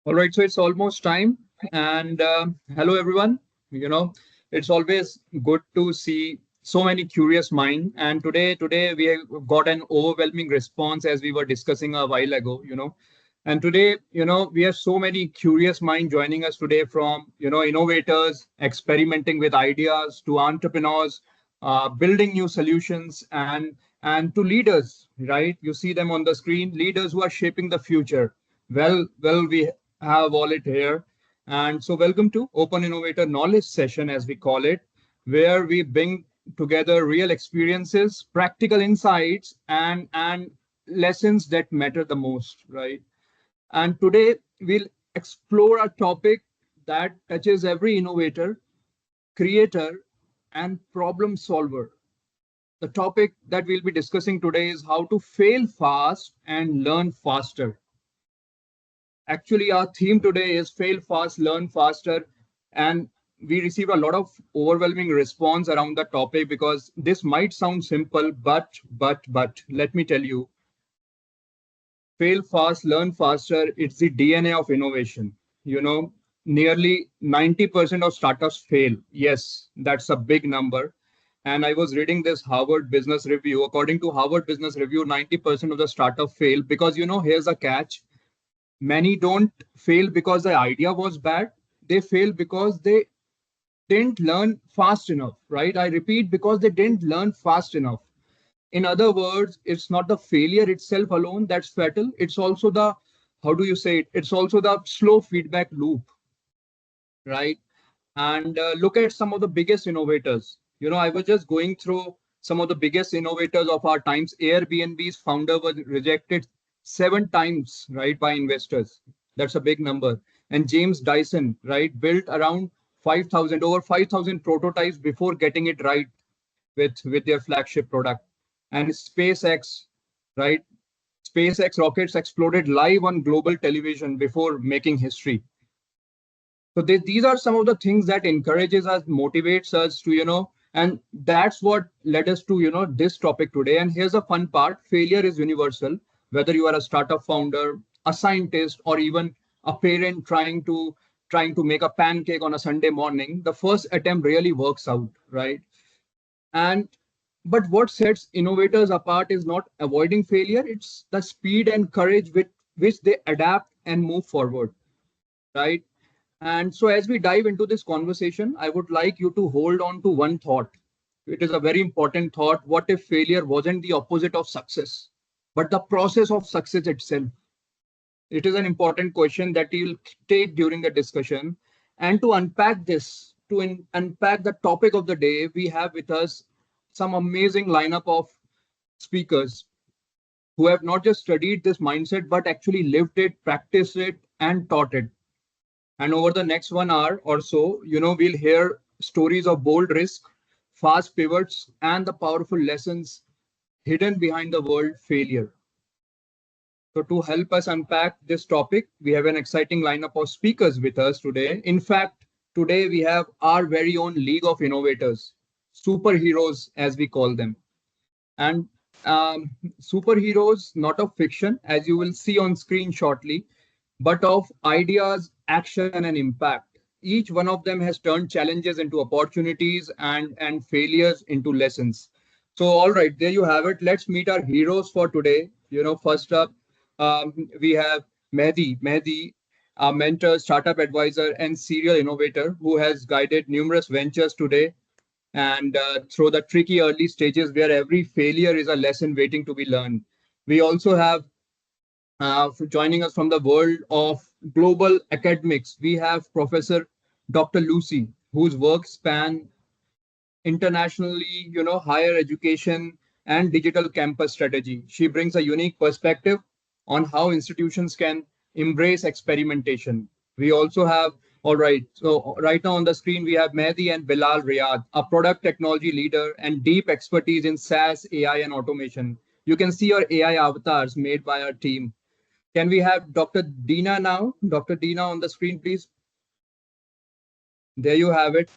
All right, so it's almost time. And hello, everyone. You know, it's always good to see so many curious minds. And today we have got an overwhelming response as we were discussing a while ago. And today, we have so many curious minds joining us today from innovators experimenting with ideas to entrepreneurs building new solutions and to leaders. Right? You see them on the screen, leaders who are shaping the future. We have all it here. And so, welcome to Open Innovator Knowledge Session, as we call it, where we bring together real experiences, practical insights, and lessons that matter the most, right? And today we'll explore a topic that touches every innovator, creator, and problem solver. The topic that we'll be discussing today is how to fail fast and learn faster. Actually, our theme today is fail fast, learn faster. And we received a lot of overwhelming response around the topic because this might sound simple, but let me tell you, fail fast, learn faster. It's the DNA of innovation. You know, Nearly 90% of startups fail. Yes, that's a big number. And I was reading this Harvard Business Review. According to Harvard Business Review, 90% of the startup fail because, here's a catch. Many don't fail because the idea was bad. They fail because they didn't learn fast enough, right? I repeat, because they didn't learn fast enough. In other words, it's not the failure itself alone that's fatal. It's also the, how do you say it? It's also the slow feedback loop, right? And look at some of the biggest innovators. I was just going through some of the biggest innovators of our times. Airbnb's founder was rejected 7 times, right, by investors. That's a big number. And James Dyson, right, built around 5,000, over 5,000 prototypes before getting it right with their flagship product. And SpaceX, right, SpaceX rockets exploded live on global television before making history. So these are some of the things that encourages us, motivates us to, and that's what led us to, this topic today. And here's the fun part: failure is universal. Whether you are a startup founder, a scientist, or even a parent trying to make a pancake on a Sunday morning, the first attempt really works out, right? And but what sets innovators apart is not avoiding failure; it's the speed and courage with which they adapt and move forward, right? And so, as we dive into this conversation, I would like you to hold on to one thought. It is a very important thought. What if failure wasn't the opposite of success, but the process of success itself? It is an important question that you'll take during the discussion. And to unpack this, unpack the topic of the day, we have with us some amazing lineup of speakers who have not just studied this mindset, but actually lived it, practiced it, and taught it. And over the next 1 hour or so, we'll hear stories of bold risk, fast pivots, and the powerful lessons hidden behind the word failure. So to help us unpack this topic, we have an exciting lineup of speakers with us today. In fact, today we have our very own League of Innovators, superheroes as we call them. And superheroes, not of fiction, as you will see on screen shortly, but of ideas, action, and impact. Each one of them has turned challenges into opportunities and failures into lessons. So, all right, there you have it. Let's meet our heroes for today. First up, we have Mehdi, a mentor, startup advisor, and serial innovator who has guided numerous ventures today and through the tricky early stages where every failure is a lesson waiting to be learned. We also have for joining us from the world of global academics, we have Professor Dr. Lucy, whose work span internationally, higher education and digital campus strategy. She brings a unique perspective on how institutions can embrace experimentation. We also have, all right, so right now on the screen, we have Mehdi and Bilal Riyad, a product technology leader and deep expertise in SaaS, AI, and automation. You can see our AI avatars made by our team. Can we have Dr. Dina now? Dr. Dina on the screen, please. There you have it.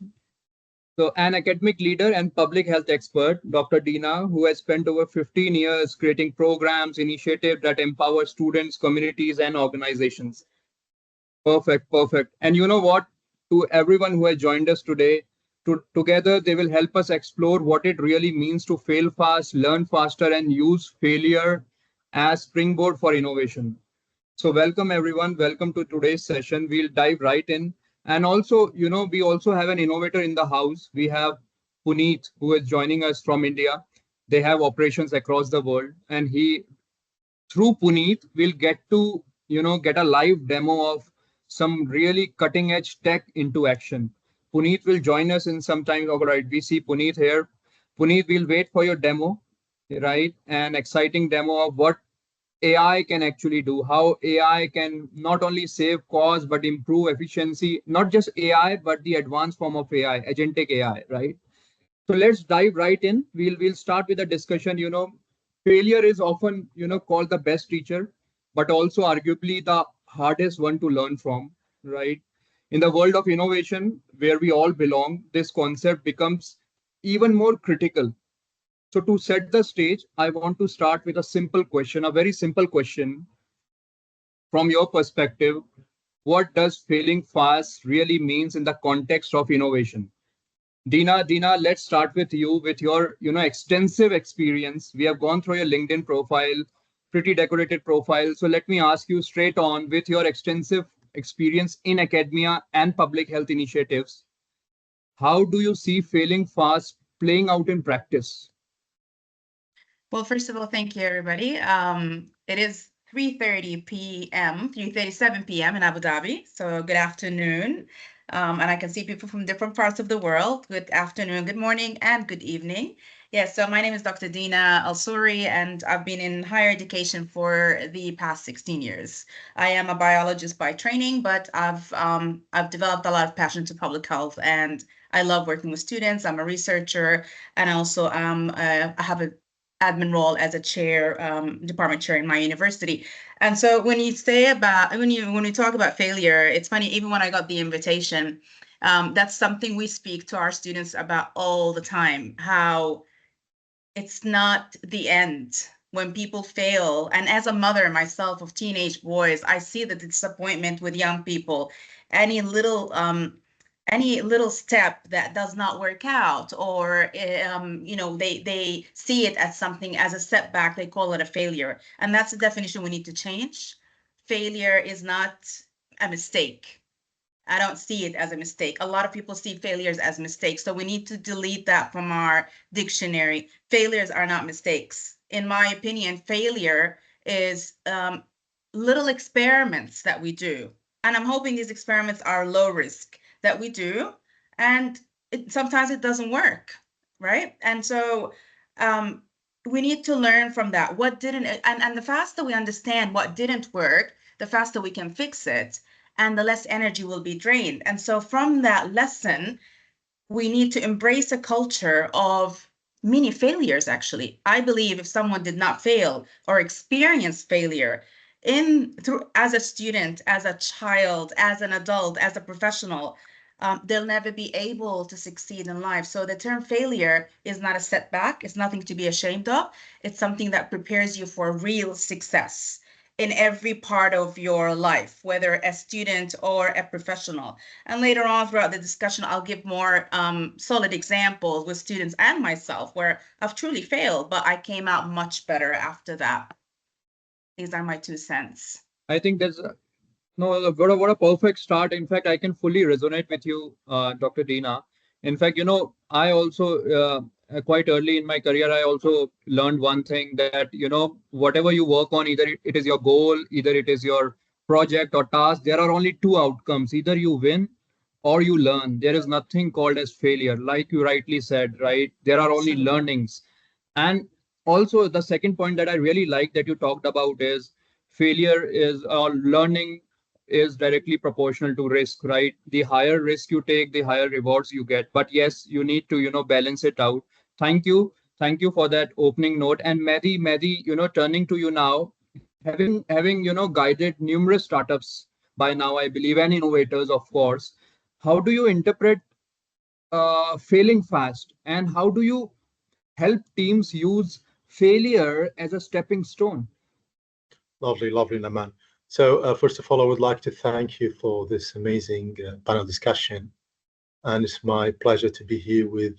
So an academic leader and public health expert, Dr. Dina, who has spent over 15 years creating programs, initiatives that empower students, communities, and organizations. Perfect, perfect. And you know what? To everyone who has joined us today, together they will help us explore what it really means to fail fast, learn faster, and use failure as springboard for innovation. So welcome everyone. Welcome to today's session. We'll dive right in. And also, we also have an innovator in the house. We have Puneet, who is joining us from India. They have operations across the world, and he through Puneet, we'll get to, get a live demo of some really cutting edge tech into action. Puneet will join us in some time. All right, we see Puneet here. Puneet, we'll wait for your demo, right? An exciting demo of what AI can actually do, how AI can not only save cost, but improve efficiency, not just AI, but the advanced form of AI, agentic AI, right? So let's dive right in. We'll start with a discussion. Failure is often called the best teacher, but also arguably the hardest one to learn from. Right? In the world of innovation, where we all belong, this concept becomes even more critical. So to set the stage, I want to start with a simple question, a very simple question from your perspective. What does failing fast really means in the context of innovation? Dina, let's start with you with your, extensive experience. We have gone through your LinkedIn profile, pretty decorated profile. So let me ask you straight on with your extensive experience in academia and public health initiatives. How do you see failing fast playing out in practice? Well, first of all, thank you, everybody. It is 3:30 p.m., 3:37 p.m. in Abu Dhabi. So good afternoon. And I can see people from different parts of the world. Good afternoon, good morning, and good evening. Yes, so my name is Dr. Dina Al-Souri, and I've been in higher education for the past 16 years. I am a biologist by training, but I've developed a lot of passion to public health, and I love working with students. I'm a researcher, and also I have a admin role as a chair, department chair in my university. And so when you say about when we talk about failure, it's funny, even when I got the invitation, that's something we speak to our students about all the time, how it's not the end when people fail. And as a mother myself of teenage boys, I see the disappointment with young people. Any little any little step that does not work out, or they see it as something, as a setback, they call it a failure, and that's the definition we need to change. Failure is not a mistake. I don't see it as a mistake. A lot of people see failures as mistakes. So we need to delete that from our dictionary. Failures are not mistakes. In my opinion, failure is little experiments that we do. And I'm hoping these experiments are low risk that we do. And sometimes it doesn't work, right? And so we need to learn from that. What didn't, and the faster we understand what didn't work, the faster we can fix it, and the less energy will be drained. And so from that lesson, we need to embrace a culture of mini failures, actually. I believe if someone did not fail or experience failure as a student, as a child, as an adult, as a professional, they'll never be able to succeed in life. So the term failure is not a setback. It's nothing to be ashamed of. It's something that prepares you for real success in every part of your life, whether a student or a professional. And later on throughout the discussion, I'll give more solid examples with students and myself where I've truly failed, but I came out much better after that. These are my 2 cents. I think there's no, what a perfect start. In fact, I can fully resonate with you, Dr. Dina. In fact, I also quite early in my career, I also learned one thing that, whatever you work on, either it is your goal, either it is your project or task, there are only two outcomes. Either you win or you learn. There is nothing called as failure. Like you rightly said, right? There are only learnings. And also the second point that I really like that you talked about is failure is learning is directly proportional to risk, right? The higher risk you take, the higher rewards you get. But yes, you need to, balance it out. Thank you. Thank you for that opening note. And Mehdi, turning to you now, having, guided numerous startups by now, I believe, and innovators, of course. How do you interpret failing fast, and how do you help teams use failure as a stepping stone? Lovely, lovely, Naman. So first of all, I would like to thank you for this amazing panel discussion. And it's my pleasure to be here with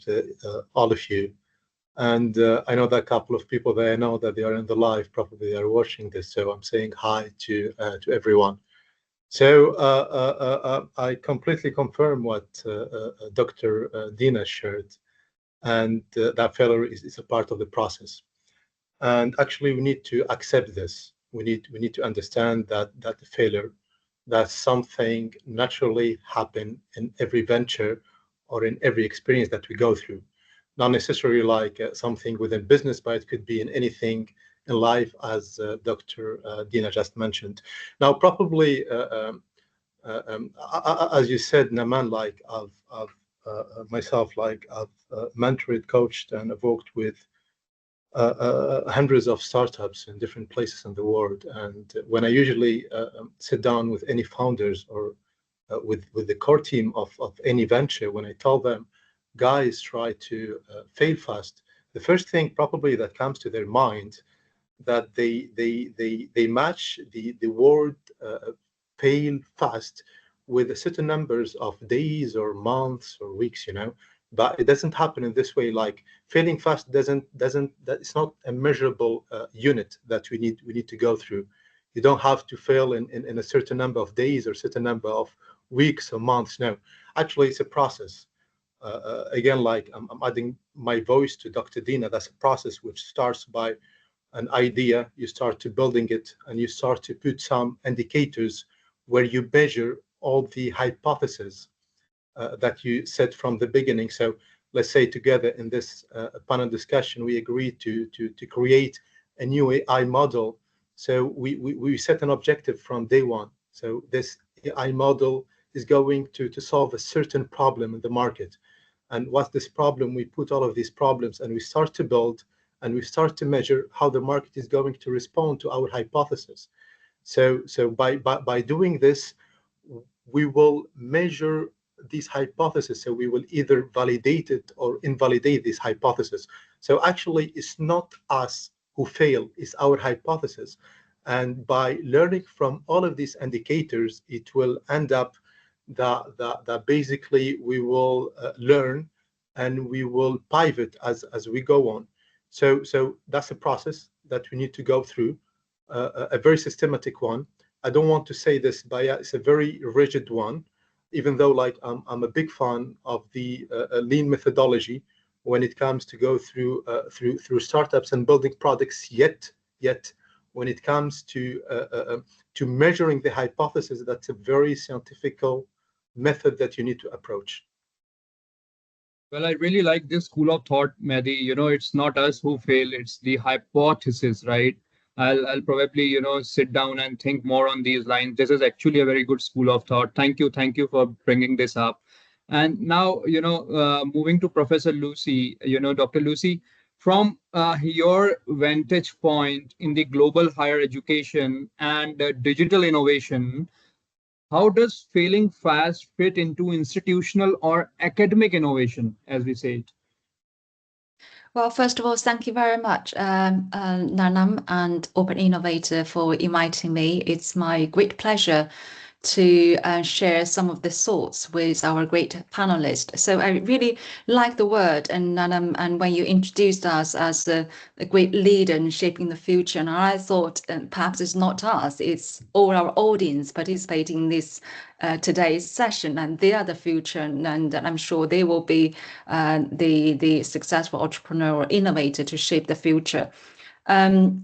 all of you. And I know that a couple of people there know that they are in the live, probably they are watching this. So I'm saying hi to everyone. So I completely confirm what Dr. Dina shared, and that failure is a part of the process. And actually, we need to accept this. We need to understand that the failure, that's something naturally happen in every venture or in every experience that we go through. Not necessarily like something within business, but it could be in anything in life, as Dr. Dina just mentioned. Now, probably, as you said, Naman, like I've myself, like I've mentored, coached, and I've worked with hundreds of startups in different places in the world. And when I usually sit down with any founders or with the core team of any venture, when I tell them, guys, try to fail fast, the first thing probably that comes to their mind that they match the word fail fast with a certain numbers of days or months or weeks, but it doesn't happen in this way. Like failing fast doesn't that it's not a measurable unit that we need to go through. You don't have to fail in a certain number of days or certain number of weeks or months. No, actually it's a process. Again, like I'm adding my voice to Dr. Dina. That's a process which starts by an idea, you start to building it, and you start to put some indicators where you measure all the hypotheses that you set from the beginning. So let's say together in this panel discussion, we agreed to create a new AI model. So we set an objective from day one. So this AI model is going to solve a certain problem in the market. And what's this problem? We put all of these problems and we start to build and we start to measure how the market is going to respond to our hypothesis. So by doing this, we will measure these hypotheses. So we will either validate it or invalidate this hypothesis. So actually, it's not us who fail, it's our hypothesis. And by learning from all of these indicators, it will end up that basically we will learn and we will pivot as we go on. So that's a process that we need to go through, a very systematic one. I don't want to say this, but yeah, it's a very rigid one, even though like I'm a big fan of the lean methodology when it comes to go through startups and building products. Yet when it comes to measuring the hypothesis, that's a very scientific method that you need to approach. Well, I really like this school of thought, Mehdi. It's not us who fail, it's the hypothesis, right? I'll probably, sit down and think more on these lines. This is actually a very good school of thought. Thank you for bringing this up. And now, moving to Professor Lucy, Dr. Lucy, from your vantage point in the global higher education and digital innovation, how does failing fast fit into institutional or academic innovation, as we say it? Well, first of all, thank you very much, Nanam and Open Innovator, for inviting me. It's my great pleasure to share some of the thoughts with our great panelists. So I really like the word, and when you introduced us as a great leader in shaping the future, and I thought perhaps it's not us, it's all our audience participating in this today's session, and they are the future, and I'm sure they will be the successful entrepreneur or innovator to shape the future.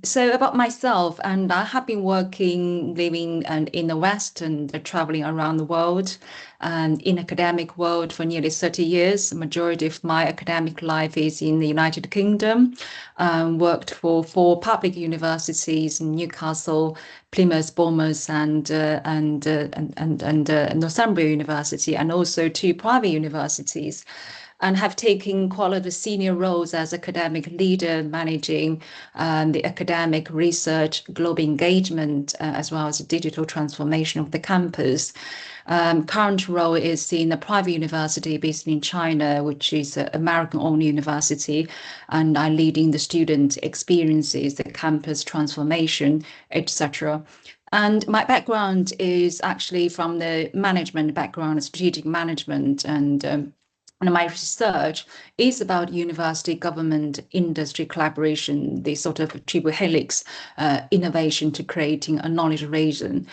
So about myself, and I have been living in the West and traveling around the world and in academic world for nearly 30 years. The majority of my academic life is in the United Kingdom. Worked for 4 public universities in Newcastle, Plymouth, Bournemouth, and Northumbria University, and also 2 private universities, and have taken quite a lot of senior roles as academic leader, managing the academic research, global engagement, as well as digital transformation of the campus. Current role is in a private university based in China, which is an American-owned university, and I'm leading the student experiences, the campus transformation, etc. And my background is actually from the management background, strategic management, and my research is about university, government, industry collaboration, the sort of triple helix innovation to creating a knowledge region.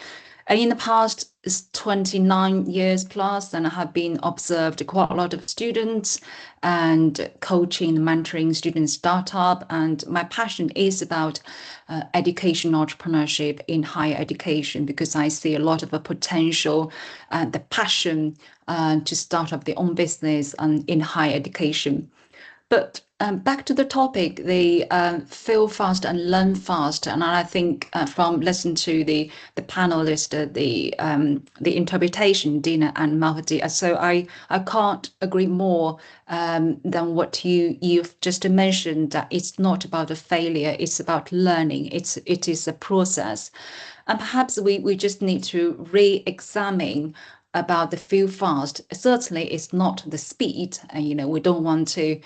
And in the past 29 years plus, and I have been observed quite a lot of students and coaching, mentoring student startup. And my passion is about education, entrepreneurship in higher education, because I see a lot of a potential and the passion to start up their own business and in higher education. But back to the topic, the feel fast and learn fast, and I think from listening to the panelist, the interpretation, Dina and Mahdi, so I can't agree more than what you've just mentioned. That it's not about a failure; it's about learning. It is a process, and perhaps we just need to re-examine about the feel fast. Certainly it's not the speed, and we don't want to,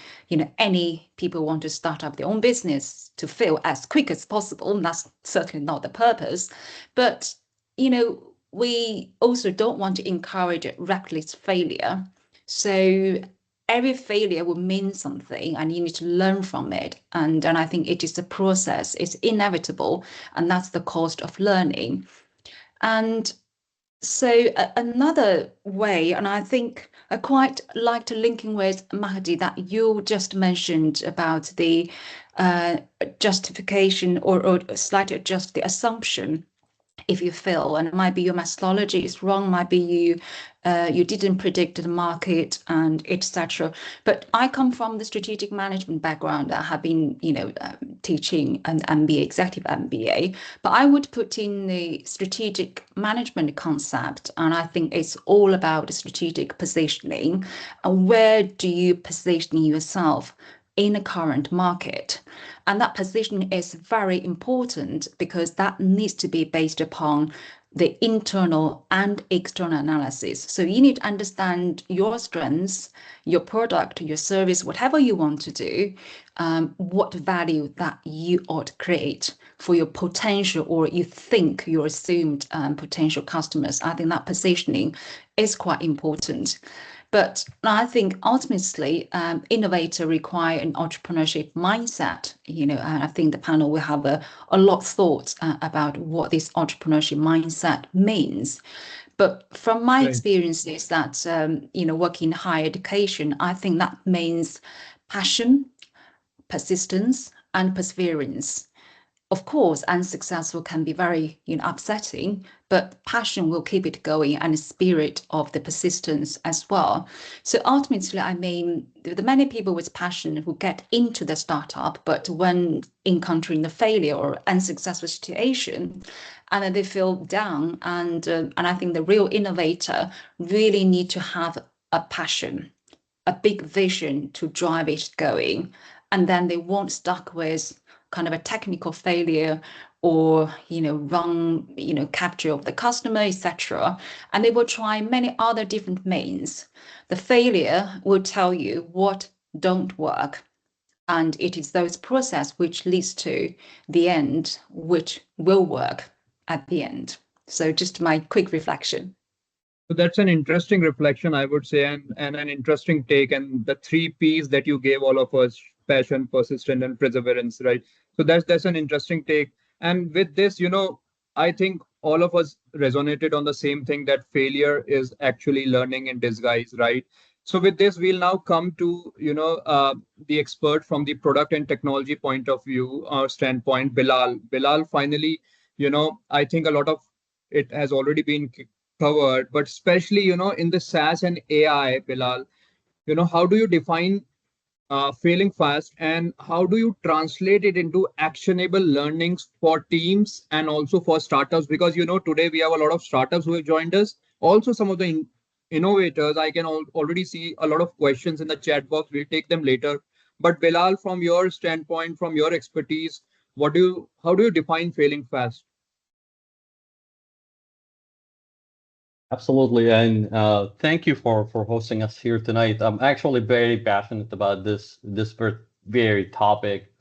any people want to start up their own business to fail as quick as possible, and that's certainly not the purpose. But we also don't want to encourage reckless failure. So every failure will mean something, and you need to learn from it, and I think it is a process, it's inevitable, and that's the cost of learning. And so another way, and I think I quite like to linking with Mahdi that you just mentioned about the justification or slightly adjust the assumption if you fail, and it might be your methodology is wrong, might be you didn't predict the market and etc. But I come from the strategic management background. I have been teaching an MBA, executive MBA, but I would put in the strategic management concept, and I think it's all about strategic positioning. And where do you position yourself in the current market? And that position is very important because that needs to be based upon the internal and external analysis. So you need to understand your strengths, your product, your service, whatever you want to do, what value that you ought to create for your potential or you think your assumed potential customers. I think that positioning is quite important. But I think ultimately, innovator require an entrepreneurship mindset. And I think the panel will have a lot of thoughts about what this entrepreneurship mindset means. But from my experiences that, working in higher education, I think that means passion, persistence, and perseverance. Of course, unsuccessful can be very upsetting, but passion will keep it going, and the spirit of the persistence as well. So ultimately, I mean, there are many people with passion who get into the startup, but when encountering the failure or unsuccessful situation, and then they feel down. And I think the real innovator really need to have a passion, a big vision to drive it going, and then they won't stuck with kind of a technical failure or wrong capture of the customer, etc. And they will try many other different means. The failure will tell you what don't work, and it is those process which leads to the end which will work at the end. So just my quick reflection. So that's an interesting reflection, I would say, and an interesting take. And the three P's that you gave all of us: passion, persistence, and perseverance, right? So that's an interesting take. And with this, I think all of us resonated on the same thing, that failure is actually learning in disguise, right? So with this, we'll now come to the expert from the product and technology point of view or standpoint, Bilal. Bilal, finally, I think a lot of it has already been covered, but especially, in the SaaS and AI, Bilal, how do you define failing fast, and how do you translate it into actionable learnings for teams and also for startups? Because, today we have a lot of startups who have joined us. Also, some of the innovators, I can already see a lot of questions in the chat box. We'll take them later. But Bilal, from your standpoint, from your expertise, how do you define failing fast? Absolutely, and thank you for hosting us here tonight. I'm actually very passionate about this very topic.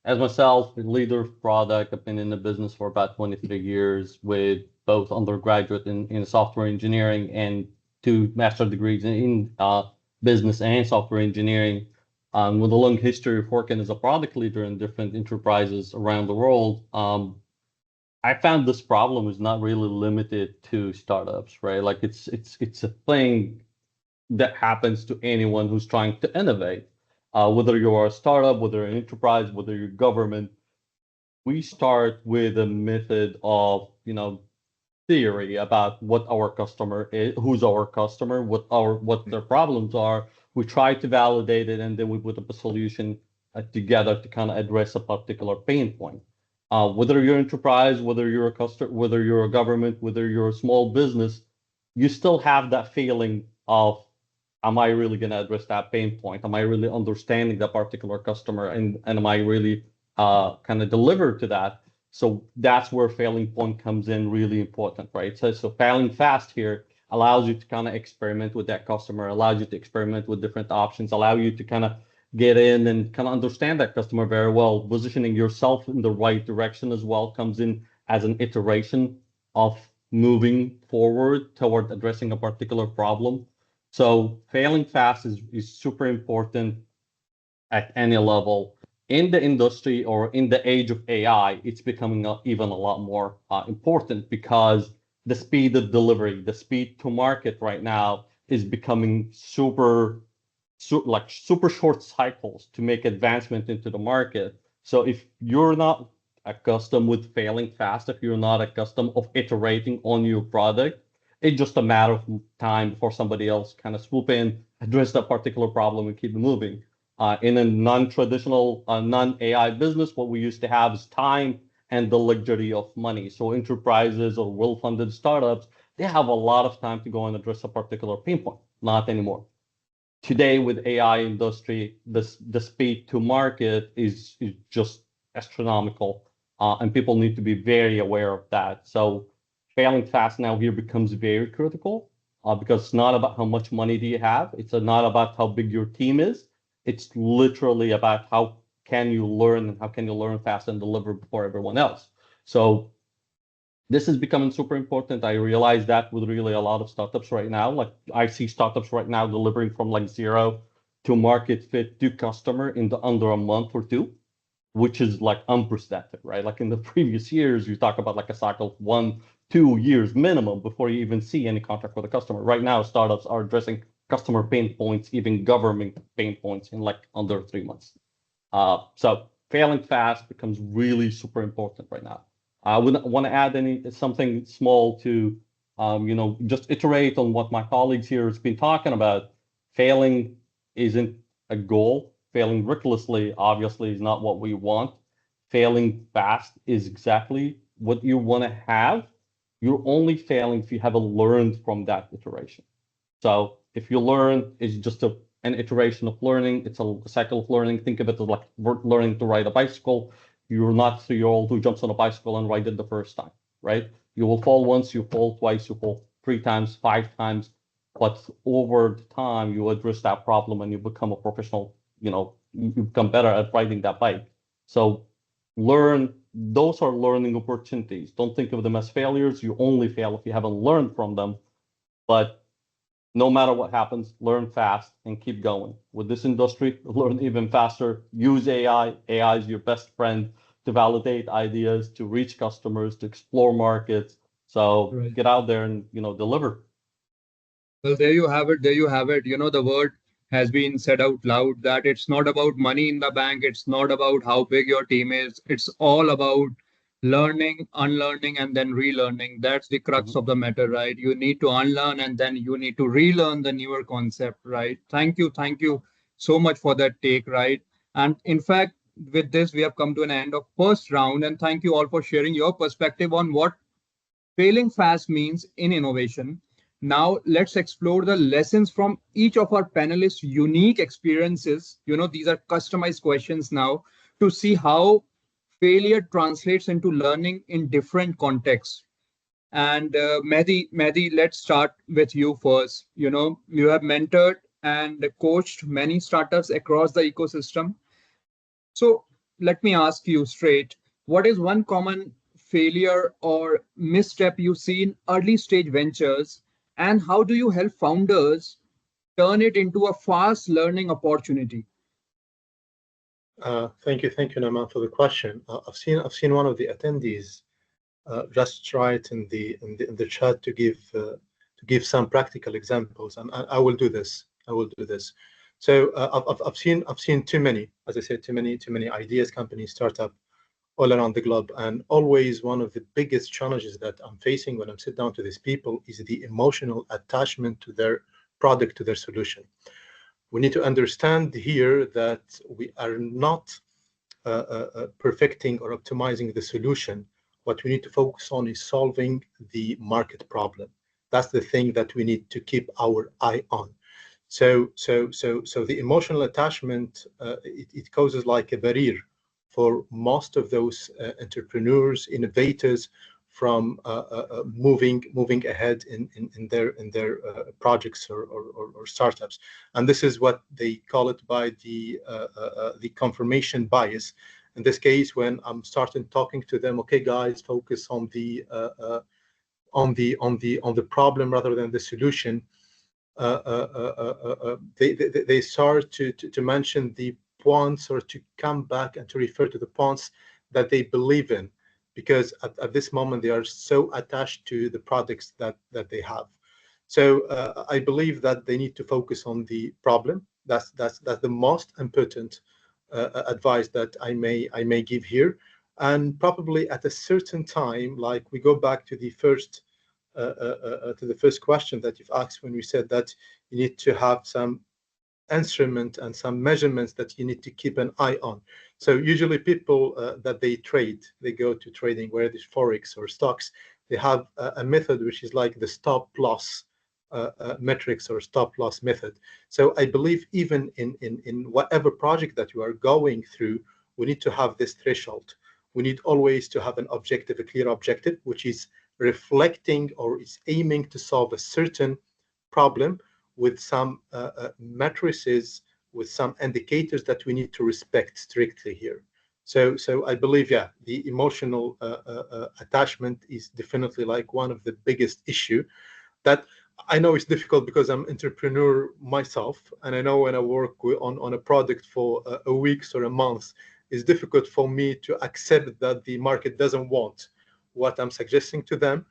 as myself, a leader of product, I've been in the business for about 23 years with both undergraduate in software engineering and 2 master's degrees in business and software engineering, with a long history of working as a product leader in different enterprises around the world. I found this problem is not really limited to startups, right? Like it's a thing that happens to anyone who's trying to innovate. Whether you're a startup, whether you're an enterprise, whether you're government, we start with a method of, theory about what our customer is, who's our customer, what their problems are. We try to validate it, and then we put up a solution together to kind of address a particular pain point. Whether you're an enterprise, whether you're a customer, whether you're a government, whether you're a small business, you still have that feeling of, am I really going to address that pain point? Am I really understanding that particular customer, and am I really kind of deliver to that? So that's where failing point comes in really important, right? So failing fast here allows you to kind of experiment with that customer, allows you to experiment with different options, allow you to kind of get in and kind of understand that customer very well. Positioning yourself in the right direction as well comes in as an iteration of moving forward toward addressing a particular problem. So failing fast is super important at any level. In the industry or in the age of AI, it's becoming even a lot more important, because the speed of delivery, the speed to market right now is becoming super short cycles to make advancement into the market. So if you're not accustomed with failing fast, if you're not accustomed of iterating on your product, it's just a matter of time before somebody else kind of swoop in, address that particular problem, and keep moving. In a non-traditional, non-AI business, what we used to have is time and the luxury of money. So enterprises or well-funded startups, they have a lot of time to go and address a particular pain point. Not anymore. Today, with AI industry, the speed to market is just astronomical, and people need to be very aware of that. So failing fast now here becomes very critical, because it's not about how much money do you have. It's not about how big your team is. It's literally about how can you learn, and how can you learn fast and deliver before everyone else. So this is becoming super important. I realize that with really a lot of startups right now. Like I see startups right now delivering from like 0 to market fit to customer in under a month or 2, which is like unprecedented, right? Like in the previous years, you talk about like a cycle of 1-2 years minimum before you even see any contract with a customer. Right now, startups are addressing customer pain points, even government pain points, in like under 3 months. So failing fast becomes really super important right now. I would want to add something small to, just iterate on what my colleagues here has been talking about. Failing isn't a goal. Failing recklessly, obviously, is not what we want. Failing fast is exactly what you want to have. You're only failing if you haven't learned from that iteration. So if you learn, it's just an iteration of learning. It's a cycle of learning. Think of it as like learning to ride a bicycle. You're not 3-year-old who jumps on a bicycle and rides it the first time, right? You will fall once, you fall twice, you fall 3 times, 5 times, but over time you address that problem and you become a professional. You become better at riding that bike. So those are learning opportunities. Don't think of them as failures. You only fail if you haven't learned from them. But no matter what happens, learn fast and keep going. With this industry, learn even faster. Use AI. AI is your best friend to validate ideas, to reach customers, to explore markets. So Get out there and deliver. Well, there you have it. There you have it. The word has been said out loud that it's not about money in the bank. It's not about how big your team is. It's all about learning, unlearning, and then relearning. That's the crux of the matter, right? You need to unlearn and then you need to relearn the newer concept, right? Thank you. Thank you so much for that take, right? And in fact, with this, we have come to an end of first round. And thank you all for sharing your perspective on what failing fast means in innovation. Now, let's explore the lessons from each of our panelists' unique experiences. These are customized questions now to see how failure translates into learning in different contexts. And Mehdi, let's start with you first. You have mentored and coached many startups across the ecosystem. So let me ask you straight, what is one common failure or misstep you see in early stage ventures, and how do you help founders turn it into a fast learning opportunity? Thank you, Naman, for the question. I've seen one of the attendees just write in the chat to give some practical examples, and I will do this. So I've seen too many, as I said, too many ideas, companies, startup all around the globe, and always one of the biggest challenges that I'm facing when I'm sit down to these people is the emotional attachment to their product, to their solution. We need to understand here that we are not perfecting or optimizing the solution. What we need to focus on is solving the market problem. That's the thing that we need to keep our eye on. So the emotional attachment, it causes like a barrier for most of those entrepreneurs, innovators, from moving ahead in their projects or startups. And this is what they call it by the confirmation bias. In this case, when I'm starting talking to them, okay, guys, focus on the problem rather than the solution. They start to mention the points, or to come back and to refer to the points that they believe in, because at this moment they are so attached to the products that they have. So I believe that they need to focus on the problem. That's the most important advice that I may give here. And probably at a certain time, like we go back to the first question that you've asked, when we said that you need to have some instrument and some measurements that you need to keep an eye on. So usually people that they go to trading, whether it's forex or stocks, they have a method which is like the stop loss metrics or stop loss method. So I believe even in whatever project that you are going through, we need to have this threshold. We need always to have an objective, a clear objective, which is reflecting or is aiming to solve a certain problem with some matrices, with some indicators that we need to respect strictly here. So I believe, yeah, the emotional attachment is definitely like one of the biggest issue that I know it's difficult, because I'm an entrepreneur myself, and I know when I work on a product for a week or a month, it's difficult for me to accept that the market doesn't want what I'm suggesting to them.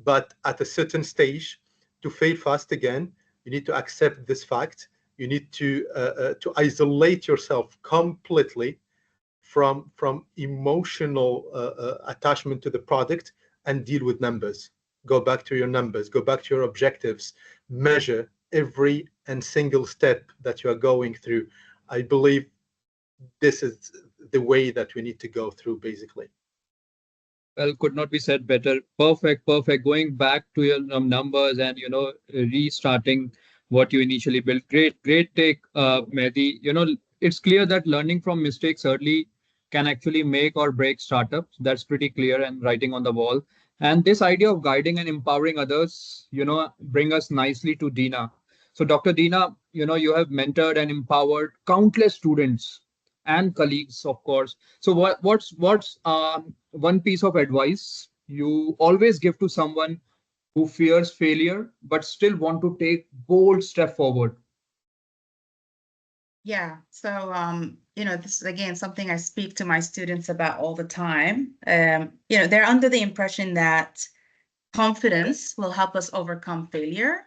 But at a certain stage, to fail fast again, you need to accept this fact. You need to isolate yourself completely from emotional attachment to the product, and deal with numbers. Go back to your numbers, go back to your objectives, measure every and single step that you are going through. I believe this is the way that we need to go through, basically. Well, could not be said better. Perfect, perfect. Going back to your numbers and restarting what you initially built. Great, great take, Mehdi. It's clear that learning from mistakes early can actually make or break startups. That's pretty clear and writing on the wall. And this idea of guiding and empowering others, bring us nicely to Dina. So, Dr. Dina, you have mentored and empowered countless students and colleagues, of course. So, what's one piece of advice you always give to someone who fears failure but still want to take bold step forward? Yeah, so this is again something I speak to my students about all the time. They're under the impression that confidence will help us overcome failure.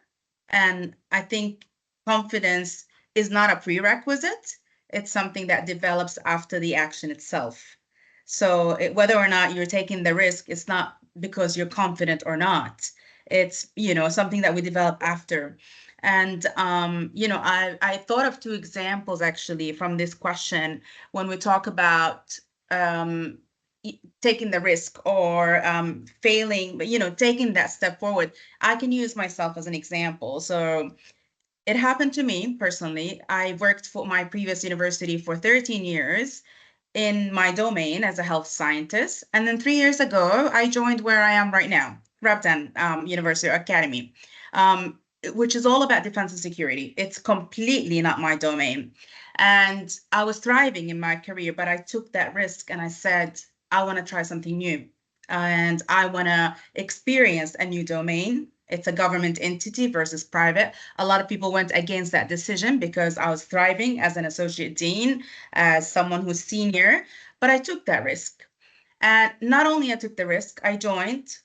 And I think confidence is not a prerequisite. It's something that develops after the action itself. So whether or not you're taking the risk, it's not because you're confident or not. It's, something that we develop after. And, I thought of two examples actually from this question when we talk about taking the risk or failing, but, taking that step forward. I can use myself as an example. So it happened to me personally. I worked for my previous university for 13 years in my domain as a health scientist. And then 3 years ago, I joined where I am right now, Rabdan University Academy. which is all about defense and security. It's completely not my domain. And I was thriving in my career, but I took that risk and I said, I want to try something new. And I want to experience a new domain. It's a government entity versus private. A lot of people went against that decision because I was thriving as an associate dean, as someone who's senior, but I took that risk. And not only I took the risk, I joined.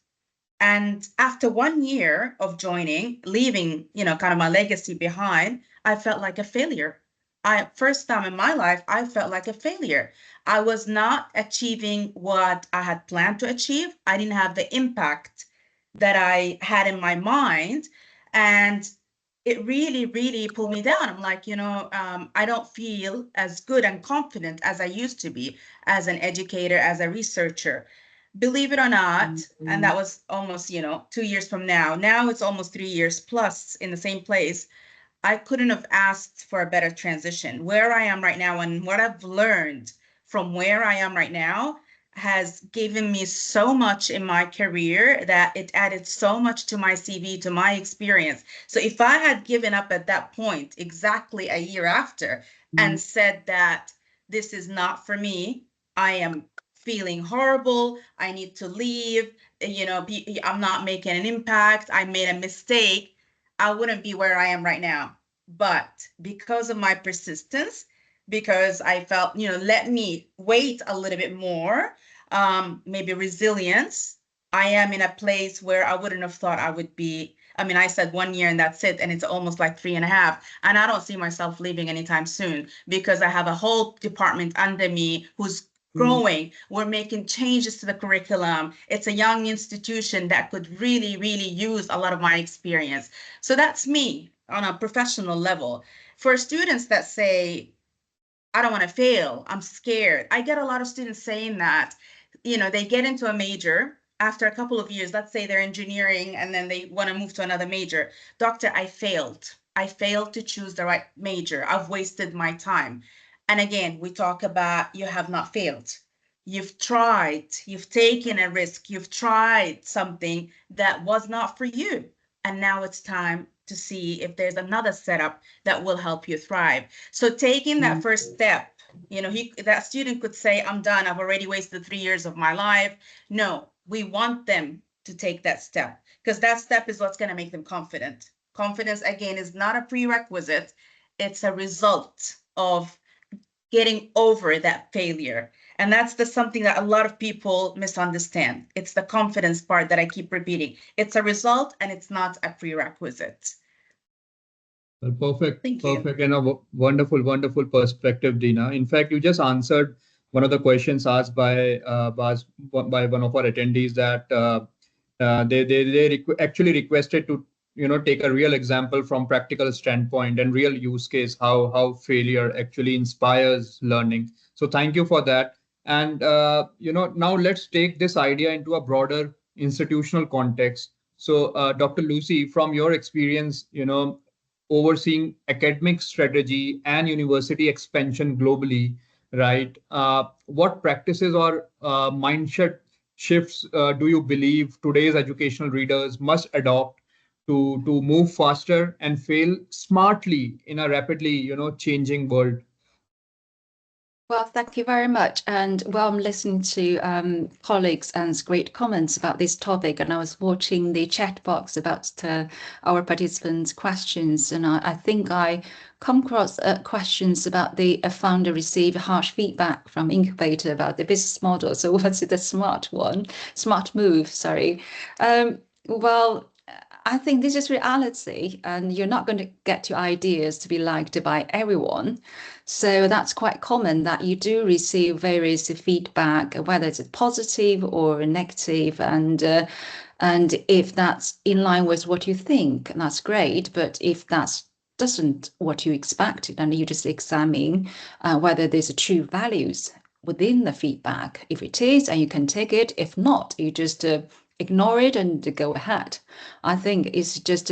And after 1 year of joining, leaving, kind of my legacy behind, I felt like a failure. First time in my life, I felt like a failure. I was not achieving what I had planned to achieve. I didn't have the impact that I had in my mind. And it really, really pulled me down. I'm like, I don't feel as good and confident as I used to be as an educator, as a researcher. Believe it or not, and that was almost, 2 years from now. Now it's almost 3 years plus in the same place. I couldn't have asked for a better transition. Where I am right now and what I've learned from where I am right now has given me so much in my career that it added so much to my CV, to my experience. So if I had given up at that point, exactly a year after, and said that this is not for me, I am feeling horrible, I need to leave, I'm not making an impact, I made a mistake, I wouldn't be where I am right now. But because of my persistence, because I felt, let me wait a little bit more, maybe resilience, I am in a place where I wouldn't have thought I would be. I mean, I said 1 year and that's it. And it's almost like 3.5. And I don't see myself leaving anytime soon because I have a whole department under me who's growing. We're making changes to the curriculum. It's a young institution that could really, really use a lot of my experience. So that's me on a professional level. For students that say, I don't want to fail, I'm scared. I get a lot of students saying that, they get into a major after a couple of years, let's say they're engineering and then they want to move to another major. Doctor, I failed. I failed to choose the right major. I've wasted my time. And again, we talk about you have not failed. You've tried, you've taken a risk, you've tried something that was not for you. And now it's time to see if there's another setup that will help you thrive. So taking that first step, that student could say, I'm done, I've already wasted 3 years of my life. No, we want them to take that step because that step is what's going to make them confident. Confidence, again, is not a prerequisite. It's a result of getting over that failure. And that's something that a lot of people misunderstand. It's the confidence part that I keep repeating. It's a result and it's not a prerequisite. Well, perfect. Thank you. Perfect. And a wonderful, wonderful perspective, Dina. In fact, you just answered one of the questions asked by one of our attendees that they actually requested to take a real example from practical standpoint and real use case how failure actually inspires learning. So thank you for that. And now let's take this idea into a broader institutional context. So Dr. Lucy, from your experience, overseeing academic strategy and university expansion globally, right? What practices or mindset shifts do you believe today's educational readers must adopt to move faster and fail smartly in a rapidly changing world? Well, thank you very much. And while I'm listening to colleagues and great comments about this topic, and I was watching the chat box about our participants' questions, and I think I come across questions about the founder received harsh feedback from Incubator about the business model. So what's the smart move, sorry. Well, I think this is reality, and you're not going to get your ideas to be liked by everyone. So that's quite common that you do receive various feedback, whether it's positive or negative, and if that's in line with what you think, that's great. But if that's doesn't what you expected, and you just examine whether there's a true values within the feedback. If it is, and you can take it. If not, you just ignore it and go ahead. I think it's just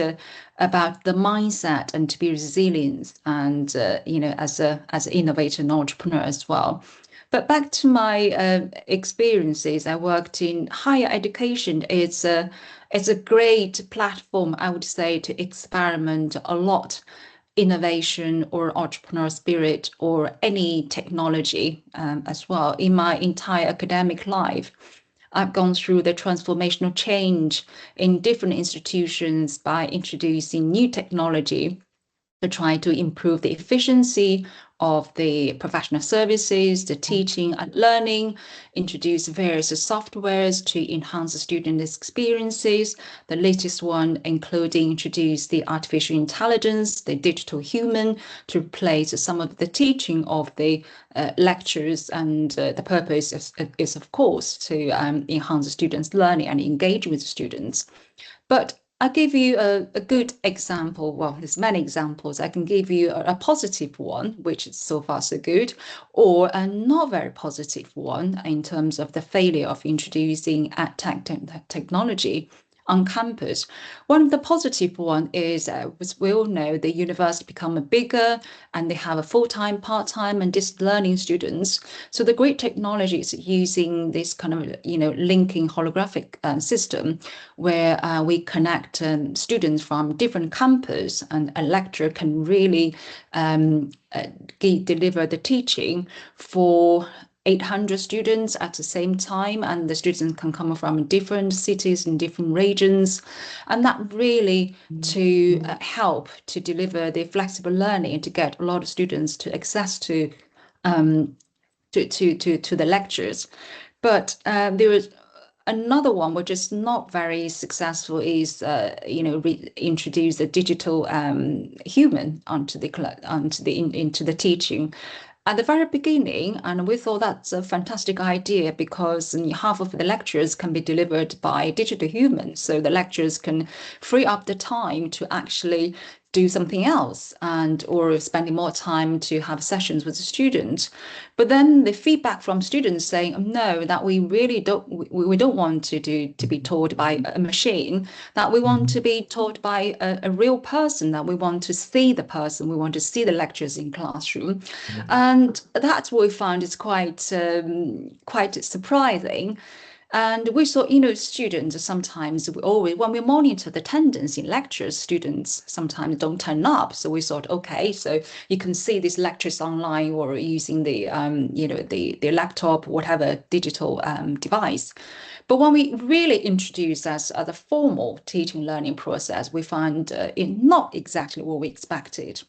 about the mindset and to be resilient and as an innovator and entrepreneur as well. But back to my experiences, I worked in higher education. It's it's a great platform, I would say, to experiment a lot innovation or entrepreneur spirit or any technology as well. In my entire academic life, I've gone through the transformational change in different institutions by introducing new technology to try to improve the efficiency of the professional services, the teaching and learning, introduce various softwares to enhance the student experiences. The latest one including introduce the artificial intelligence, the digital human, to replace some of the teaching of the lectures. And the purpose is of course, to enhance the students' learning and engage with students. But I'll give you a good example. Well, there's many examples. I can give you a positive one, which is so far so good, or a not very positive one in terms of the failure of introducing EdTech technology on campus. One of the positive one is, as we all know, the university become bigger and they have a full-time, part-time and distance learning students. So the great technology is using this kind of, linking holographic system where we connect students from different campus, and a lecturer can really deliver the teaching for 800 students at the same time, and the students can come from different cities and different regions, and that really to help to deliver the flexible learning and to get a lot of students to access to the lectures. But there is another one which is not very successful is introduce a digital human into the teaching at the very beginning, and we thought that's a fantastic idea because half of the lectures can be delivered by digital humans, so the lecturers can free up the time to actually do something else or spending more time to have sessions with the students. But then the feedback from students saying, no, that we really don't want to be taught by a machine, that we want to be taught by a real person, that we want to see the person, we want to see the lectures in classroom. And that's what we found is quite surprising. And we saw, students sometimes when we monitor the attendance in lectures, students sometimes don't turn up. So we thought, okay, so you can see these lectures online or using the the laptop, whatever digital device. But when we really introduce as the formal teaching learning process, we found it not exactly what we expected.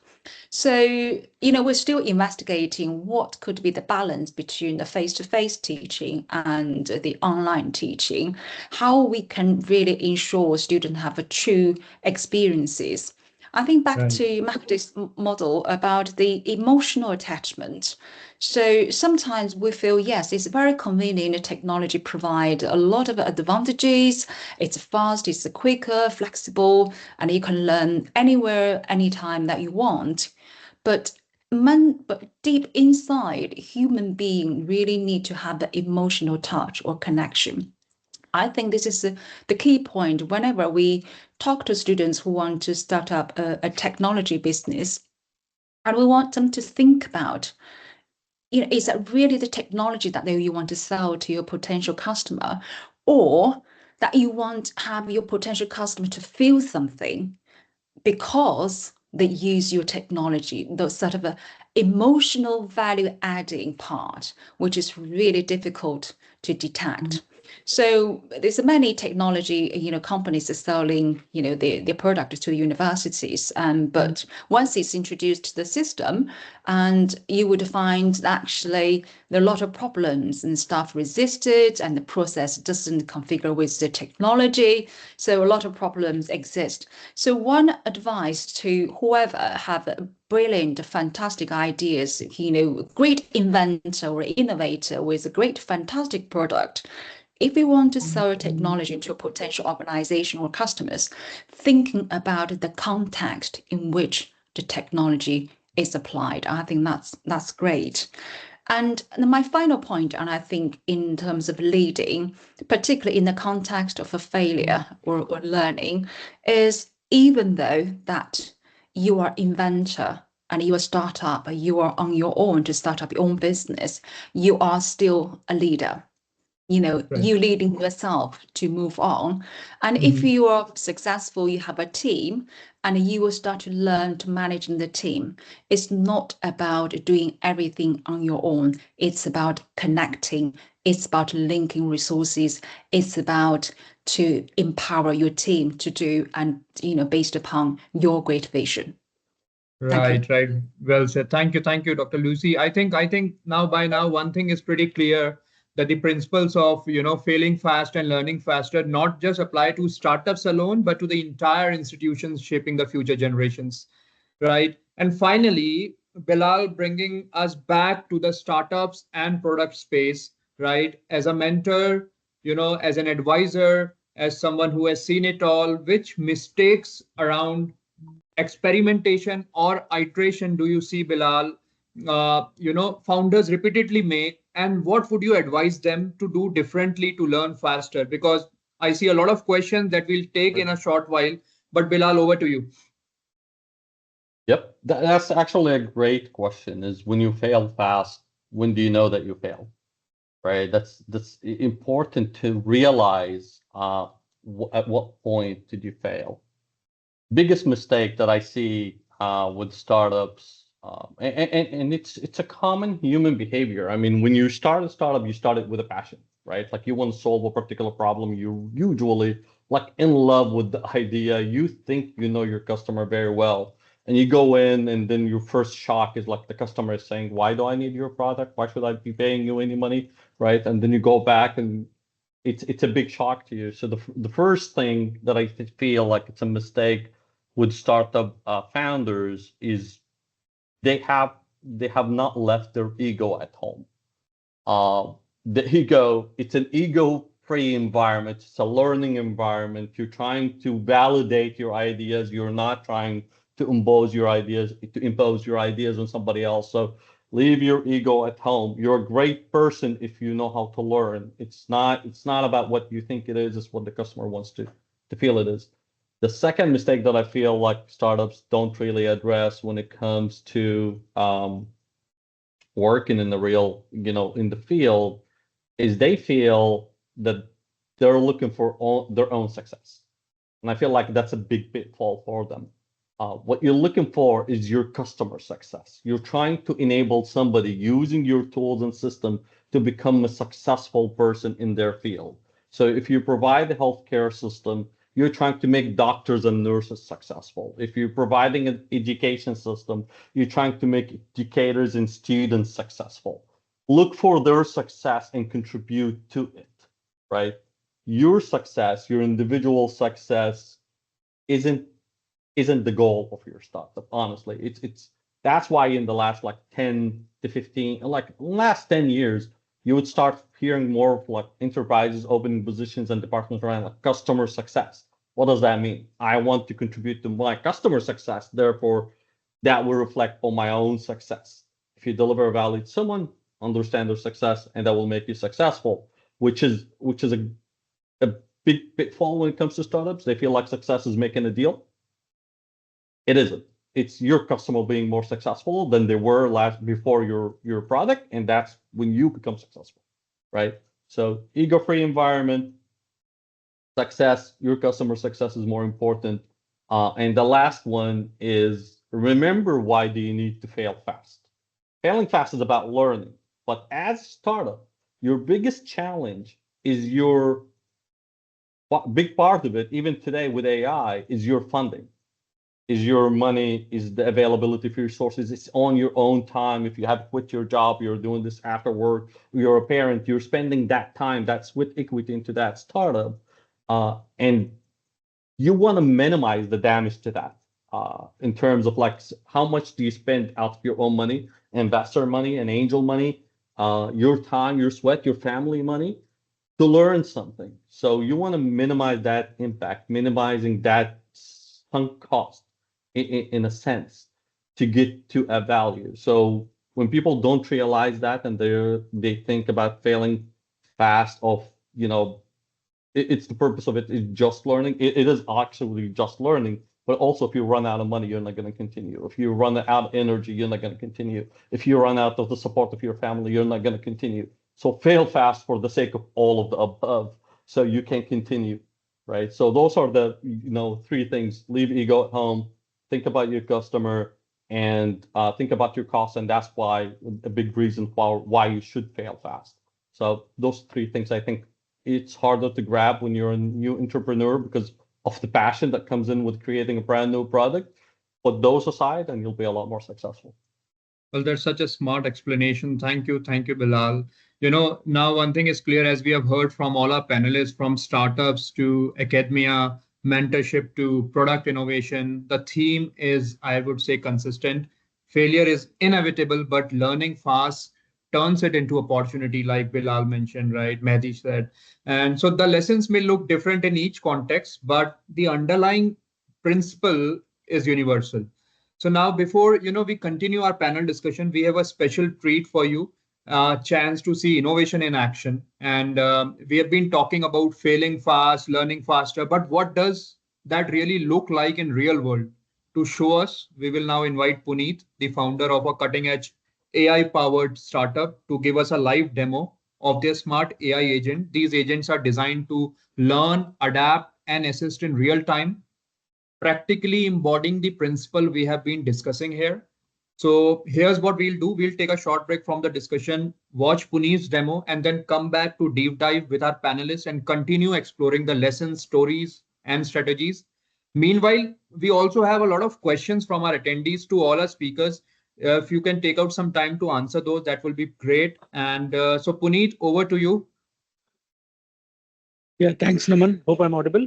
So, we're still investigating what could be the balance between the face-to-face teaching and the online teaching, how we can really ensure students have a true experiences. I think back to Magdi's model about the emotional attachment. So sometimes we feel, yes, it's very convenient. Technology provides a lot of advantages. It's fast, it's quicker, flexible, and you can learn anywhere, anytime that you want. But deep inside, human beings really need to have the emotional touch or connection. I think this is the key point whenever we talk to students who want to start up a technology business, and we want them to think about, is that really the technology that you want to sell to your potential customer, or that you want to have your potential customer to feel something because they use your technology, those sort of a emotional value adding part, which is really difficult to detect. So there's many technology, companies are selling, their product to universities. But once it's introduced to the system, and you would find that actually there are a lot of problems and staff resisted, and the process doesn't configure with the technology. So a lot of problems exist. So one advice to whoever have brilliant, fantastic ideas, great inventor or innovator with a great, fantastic product. If you want to sell your technology to a potential organization or customers, thinking about the context in which the technology is applied, I think that's great. And my final point, and I think in terms of leading, particularly in the context of a failure or learning, is even though that you are inventor and you are startup, you are on your own to start up your own business, you are still a leader. you leading yourself to move on. And if you are successful, you have a team, and you will start to learn to manage the team. It's not about doing everything on your own. It's about connecting. It's about linking resources. It's about to empower your team to do, and based upon your great vision. Right, right. Well said. Thank you, Dr. Lucy. I think by now one thing is pretty clear, that the principles of failing fast and learning faster not just apply to startups alone, but to the entire institutions shaping the future generations. Right. And finally, Bilal, bringing us back to the startups and product space, right? As a mentor, as an advisor, as someone who has seen it all, which mistakes around experimentation or iteration do you see, Bilal, founders repeatedly make, and what would you advise them to do differently to learn faster? Because I see a lot of questions that we'll take in a short while, but Bilal, over to you. Yep, that's actually a great question. Is when you fail fast, when do you know that you failed? Right. That's important to realize. At what point did you fail? Biggest mistake that I see with startups, and it's a common human behavior. I mean, when you start a startup, you start it with a passion, right? Like you want to solve a particular problem. You usually like in love with the idea. You think you know your customer very well, and you go in, and then your first shock is like the customer is saying, "Why do I need your product? Why should I be paying you any money?" Right? And then you go back and it's a big shock to you. So the first thing that I feel like it's a mistake with startup founders is they have not left their ego at home. The ego, it's an ego-free environment. It's a learning environment. You're trying to validate your ideas. You're not trying to impose your ideas on somebody else. So leave your ego at home. You're a great person if you know how to learn. It's not about what you think it is. It's what the customer wants to feel it is. The second mistake that I feel like startups don't really address when it comes to working in the real, in the field, is they feel that they're looking for their own success. And I feel like that's a big pitfall for them. What you're looking for is your customer success. You're trying to enable somebody using your tools and system to become a successful person in their field. So if you provide a healthcare system, you're trying to make doctors and nurses successful. If you're providing an education system, you're trying to make educators and students successful. Look for their success and contribute to it, right? Your success, your individual success isn't the goal of your startup, honestly. That's why in the last like 10 to 15, like last 10 years, you would start hearing more of like enterprises opening positions and departments around like customer success. What does that mean? I want to contribute to my customer success, therefore that will reflect on my own success. If you deliver value to someone, understand their success, and that will make you successful, which is a big pitfall when it comes to startups. They feel like success is making a deal. It isn't. It's your customer being more successful than they were before your product, and that's when you become successful, right? So ego-free environment, success, your customer success is more important. And the last one is remember, why do you need to fail fast? Failing fast is about learning, but as a startup, your biggest challenge is your big part of it, even today with AI, is your funding. Is your money, is the availability of your resources. It's on your own time. If you have quit your job, you're doing this after work, you're a parent, you're spending that time, that's with equity into that startup. And you want to minimize the damage to that in terms of like, how much do you spend out of your own money, investor money and angel money, your time, your sweat, your family money to learn something. So you want to minimize that impact, minimizing that sunk cost in a sense to get to a value. So when people don't realize that and they think about failing fast of, it's the purpose of it is just learning. It is actually just learning, but also if you run out of money, you're not going to continue. If you run out of energy, you're not going to continue. If you run out of the support of your family, you're not going to continue. So fail fast for the sake of all of the above, so you can continue, right? So those are the, three things: leave ego at home, think about your customer, and think about your costs. And that's why a big reason why you should fail fast. So those three things, I think it's harder to grab when you're a new entrepreneur because of the passion that comes in with creating a brand new product. Put those aside and you'll be a lot more successful. Well, that's such a smart explanation. Thank you, Bilal. Now one thing is clear, as we have heard from all our panelists, from startups to academia, mentorship to product innovation, the theme is, I would say, consistent. Failure is inevitable, but learning fast turns it into opportunity, like Bilal mentioned, right? Mehdi said. And so the lessons may look different in each context, but the underlying principle is universal. So now, before we continue our panel discussion, we have a special treat for you, chance to see innovation in action. And we have been talking about failing fast, learning faster, but what does that really look like in real world? To show us, we will now invite Puneet, the founder of a cutting-edge AI-powered startup, to give us a live demo of their smart AI agent. These agents are designed to learn, adapt, and assist in real time, practically embodying the principle we have been discussing here. So here's what we'll do. We'll take a short break from the discussion, watch Puneet's demo, and then come back to deep dive with our panelists and continue exploring the lessons, stories, and strategies. Meanwhile, we also have a lot of questions from our attendees to all our speakers. If you can take out some time to answer those, that will be great. And so Puneet, over to you. Yeah, thanks, Naman. Hope I'm audible.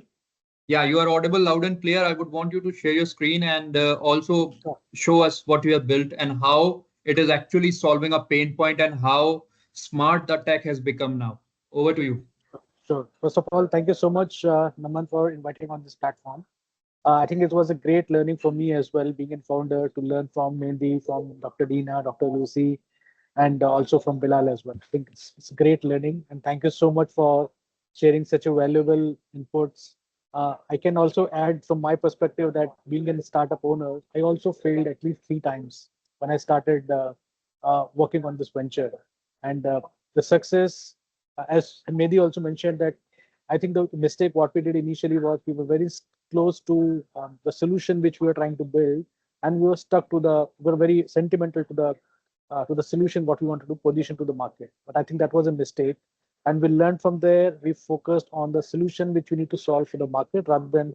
Yeah, you are audible loud and clear. I would want you to share your screen and also show us what you have built and how it is actually solving a pain point and how smart the tech has become now. Over to you. Sure. First of all, thank you so much, Naman, for inviting on this platform. I think it was a great learning for me as well, being a founder, to learn from Mehdi, from Dr. Dina, Dr. Lucy, and also from Bilal as well. I think it's great learning, and thank you so much for sharing such a valuable inputs. I can also add from my perspective that being a startup owner, I also failed at least 3 times when I started working on this venture. And the success, as Mehdi also mentioned, that I think the mistake what we did initially was we were very close to the solution which we were trying to build, and we were stuck to we were very sentimental to the solution what we wanted to position to the market. But I think that was a mistake, and we learned from there. We focused on the solution which we need to solve for the market rather than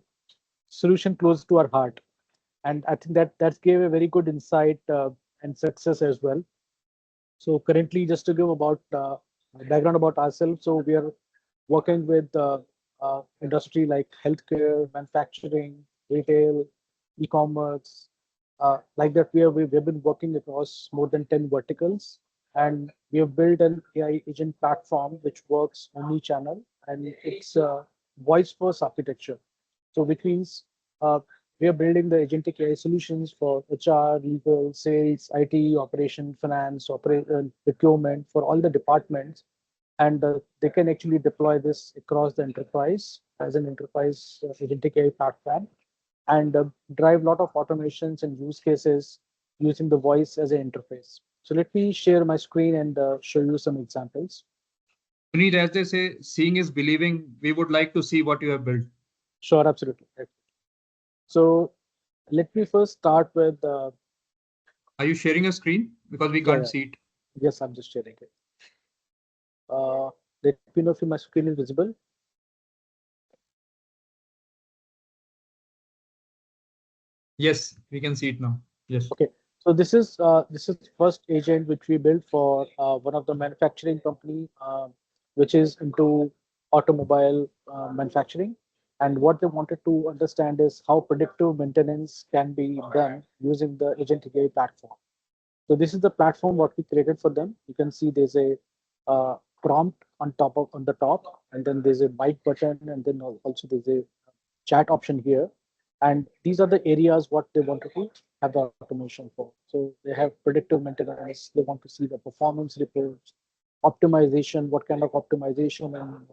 solution close to our heart. And I think that gave a very good insight and success as well. So currently, just to give about background about ourselves, so we are working with industry like healthcare, manufacturing, retail, e-commerce, like that. We've been working across more than 10 verticals, and we have built an AI agent platform which works omni-channel, and it's a voice-first architecture. So which means we are building the agentic AI solutions for HR, legal, sales, IT, operation, finance, procurement, for all the departments, and they can actually deploy this across the enterprise as an enterprise agentic AI platform, and drive a lot of automations and use cases using the voice as an interface. So let me share my screen and show you some examples. Puneet, as they say, seeing is believing. We would like to see what you have built. Sure, absolutely. So let me first start with. Are you sharing a screen? Because we can't see it. Yes, I'm just sharing it. Let me know if my screen is visible. Yes, we can see it now. Yes. Okay. So this is first agent which we built for one of the manufacturing company, which is into automobile manufacturing. And what they wanted to understand is how predictive maintenance can be done using the agentic AI platform. So this is the platform what we created for them. You can see there's a prompt on the top, and then there's a mic button, and then also there's a chat option here. And these are the areas what they wanted to have the automation for. So they have predictive maintenance. They want to see the performance reports, optimization, what kind of optimization and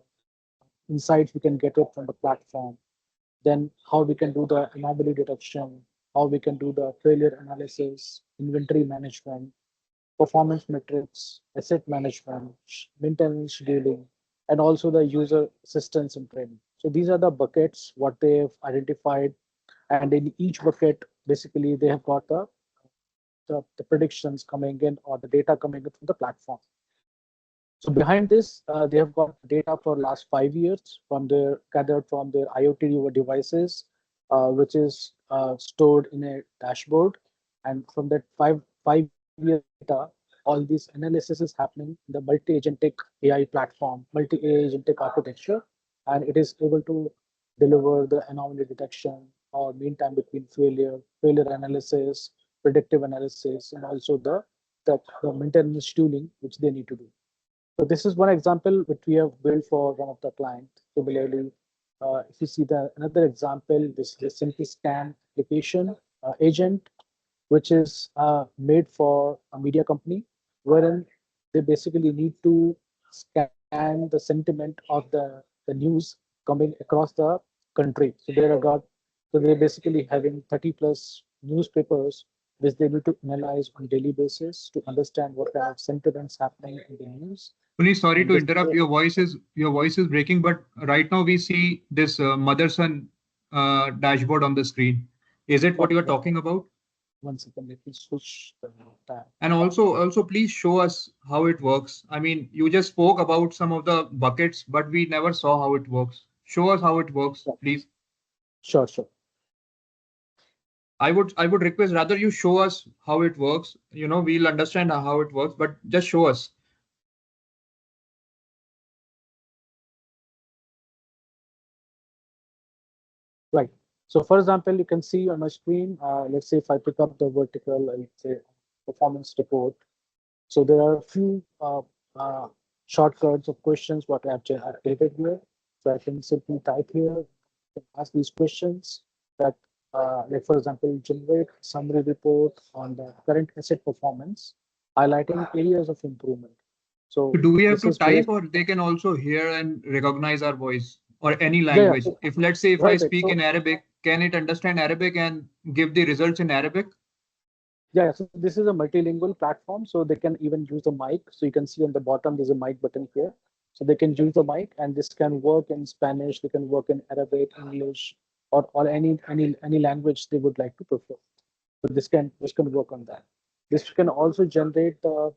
insights we can get it from the platform. Then how we can do the anomaly detection, how we can do the failure analysis, inventory management, performance metrics, asset management, maintenance scheduling, and also the user assistance and training. So these are the buckets what they have identified, and in each bucket, basically they have got the predictions coming in or the data coming in from the platform. So behind this, they have got data for last 5 years from their gathered from their IoT devices, which is stored in a dashboard. And from that five-year data, all this analysis is happening in the multi-agentic AI platform, multi-agentic architecture, and it is able to deliver the anomaly detection or mean time between failure analysis, predictive analysis, and also the maintenance tooling which they need to do. So this is one example which we have built for one of the clients. Similarly, if you see the another example, this is the Simply Scan application agent, which is made for a media company, wherein they basically need to scan the sentiment of the news coming across the country. So they're basically having 30 plus newspapers which they need to analyze on daily basis to understand what kind of sentiments happening in the news. Please, sorry And to this interrupt. Your voice is breaking, but right now we see this mother-son dashboard on the screen. Is it what you are talking about? one second, let me switch the tab. And also please show us how it works. I mean, you just spoke about some of the buckets, but we never saw how it works. Show us how it works, please. Sure. I would request rather you show us how it works. We'll understand how it works, but just show us. Right. So for example, you can see on my screen, let's say if I pick up the vertical, let's say performance report. So there are a few shortcuts of questions what I have created here. So I can simply type here, ask these questions that, like for example, generate summary report on the current asset performance, highlighting areas of improvement. So Do we have this to is where, type, or they can also hear and recognize our voice, or any yeah. language? If let's say if I Right. speak So in Arabic, can it understand Arabic and give the results in Arabic? yeah, so this is a multilingual platform, so they can even use a mic. So you can see on the bottom, there's a mic button here. So they can use the mic, and this can work in Spanish, they can work in Arabic, English, or any language they would like to prefer. So this can work on that. This can also generate the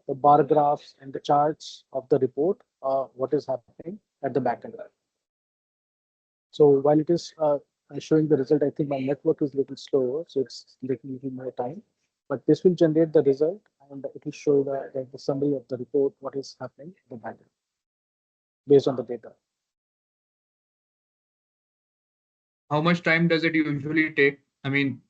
bar graphs and the charts of the report, what is happening at the back end. So while it is showing the result, I think my network is a little slower, so it's taking a little more time. But this will generate the result, and it will show the summary of the report, what is happening in the backend based on the data. How much time does it usually take? I mean,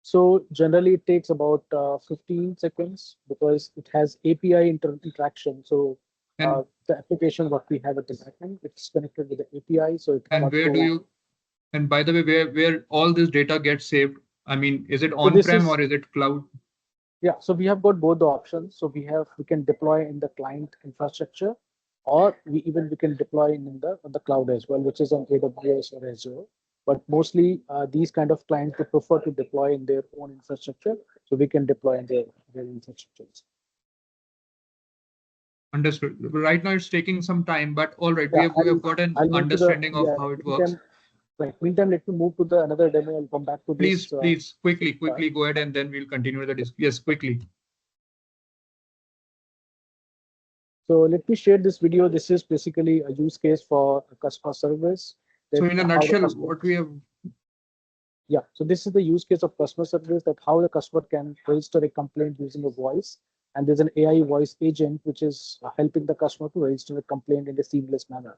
So generally it takes about 15 seconds because it has API interaction. So and the application what we have at the backend, it's connected with the API. So it and got where do to, you? And by the way, where all this data gets saved? I mean, is it so this on-prem is, or is it cloud? yeah, so we have got both the options. So we can deploy in the client infrastructure, or we can deploy in the on the cloud as well, which is on AWS or Azure. But mostly these kind of clients they prefer to deploy in their own infrastructure, so we can deploy in their infrastructures. Understood. Right now it's taking some time, but all right, Yeah, we have got an I'll move to the, understanding of yeah. how it works. Meantime, let me move to the another demo. I'll come back to Please, this. please, quickly go ahead, and then we'll continue the discussion. Yes, quickly. So let me share this video. This is basically a use case for a customer service. So in a How the nutshell, customer, what we have, yeah, so this is the use case of customer service, that how the customer can register a complaint using a voice. And there's an AI voice agent which is helping the customer to register a complaint in a seamless manner.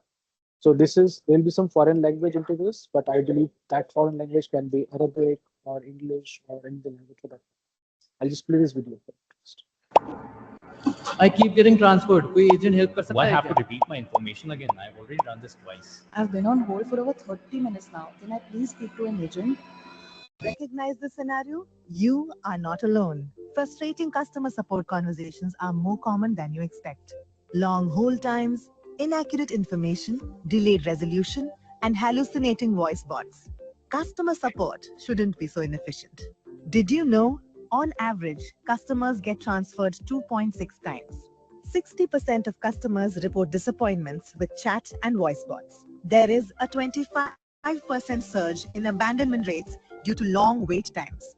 So there'll be some foreign language into this, but I believe that foreign language can be Arabic or English or any language for that. I'll just play this video first. I keep getting transferred. कोई agent help कर सकता Why है have क्या? to repeat my information again? I've already done this twice. I've been on hold for over 30 minutes now. Can I please speak to an agent? Recognize the scenario? You are not alone. Frustrating customer support conversations are more common than you expect. Long hold times, inaccurate information, delayed resolution, and hallucinating voice bots. Customer support shouldn't be so inefficient. Did you know On average, customers get transferred 2.6 times. 60% of customers report disappointments with chat and voice bots. There is a 25% surge in abandonment rates due to long wait times.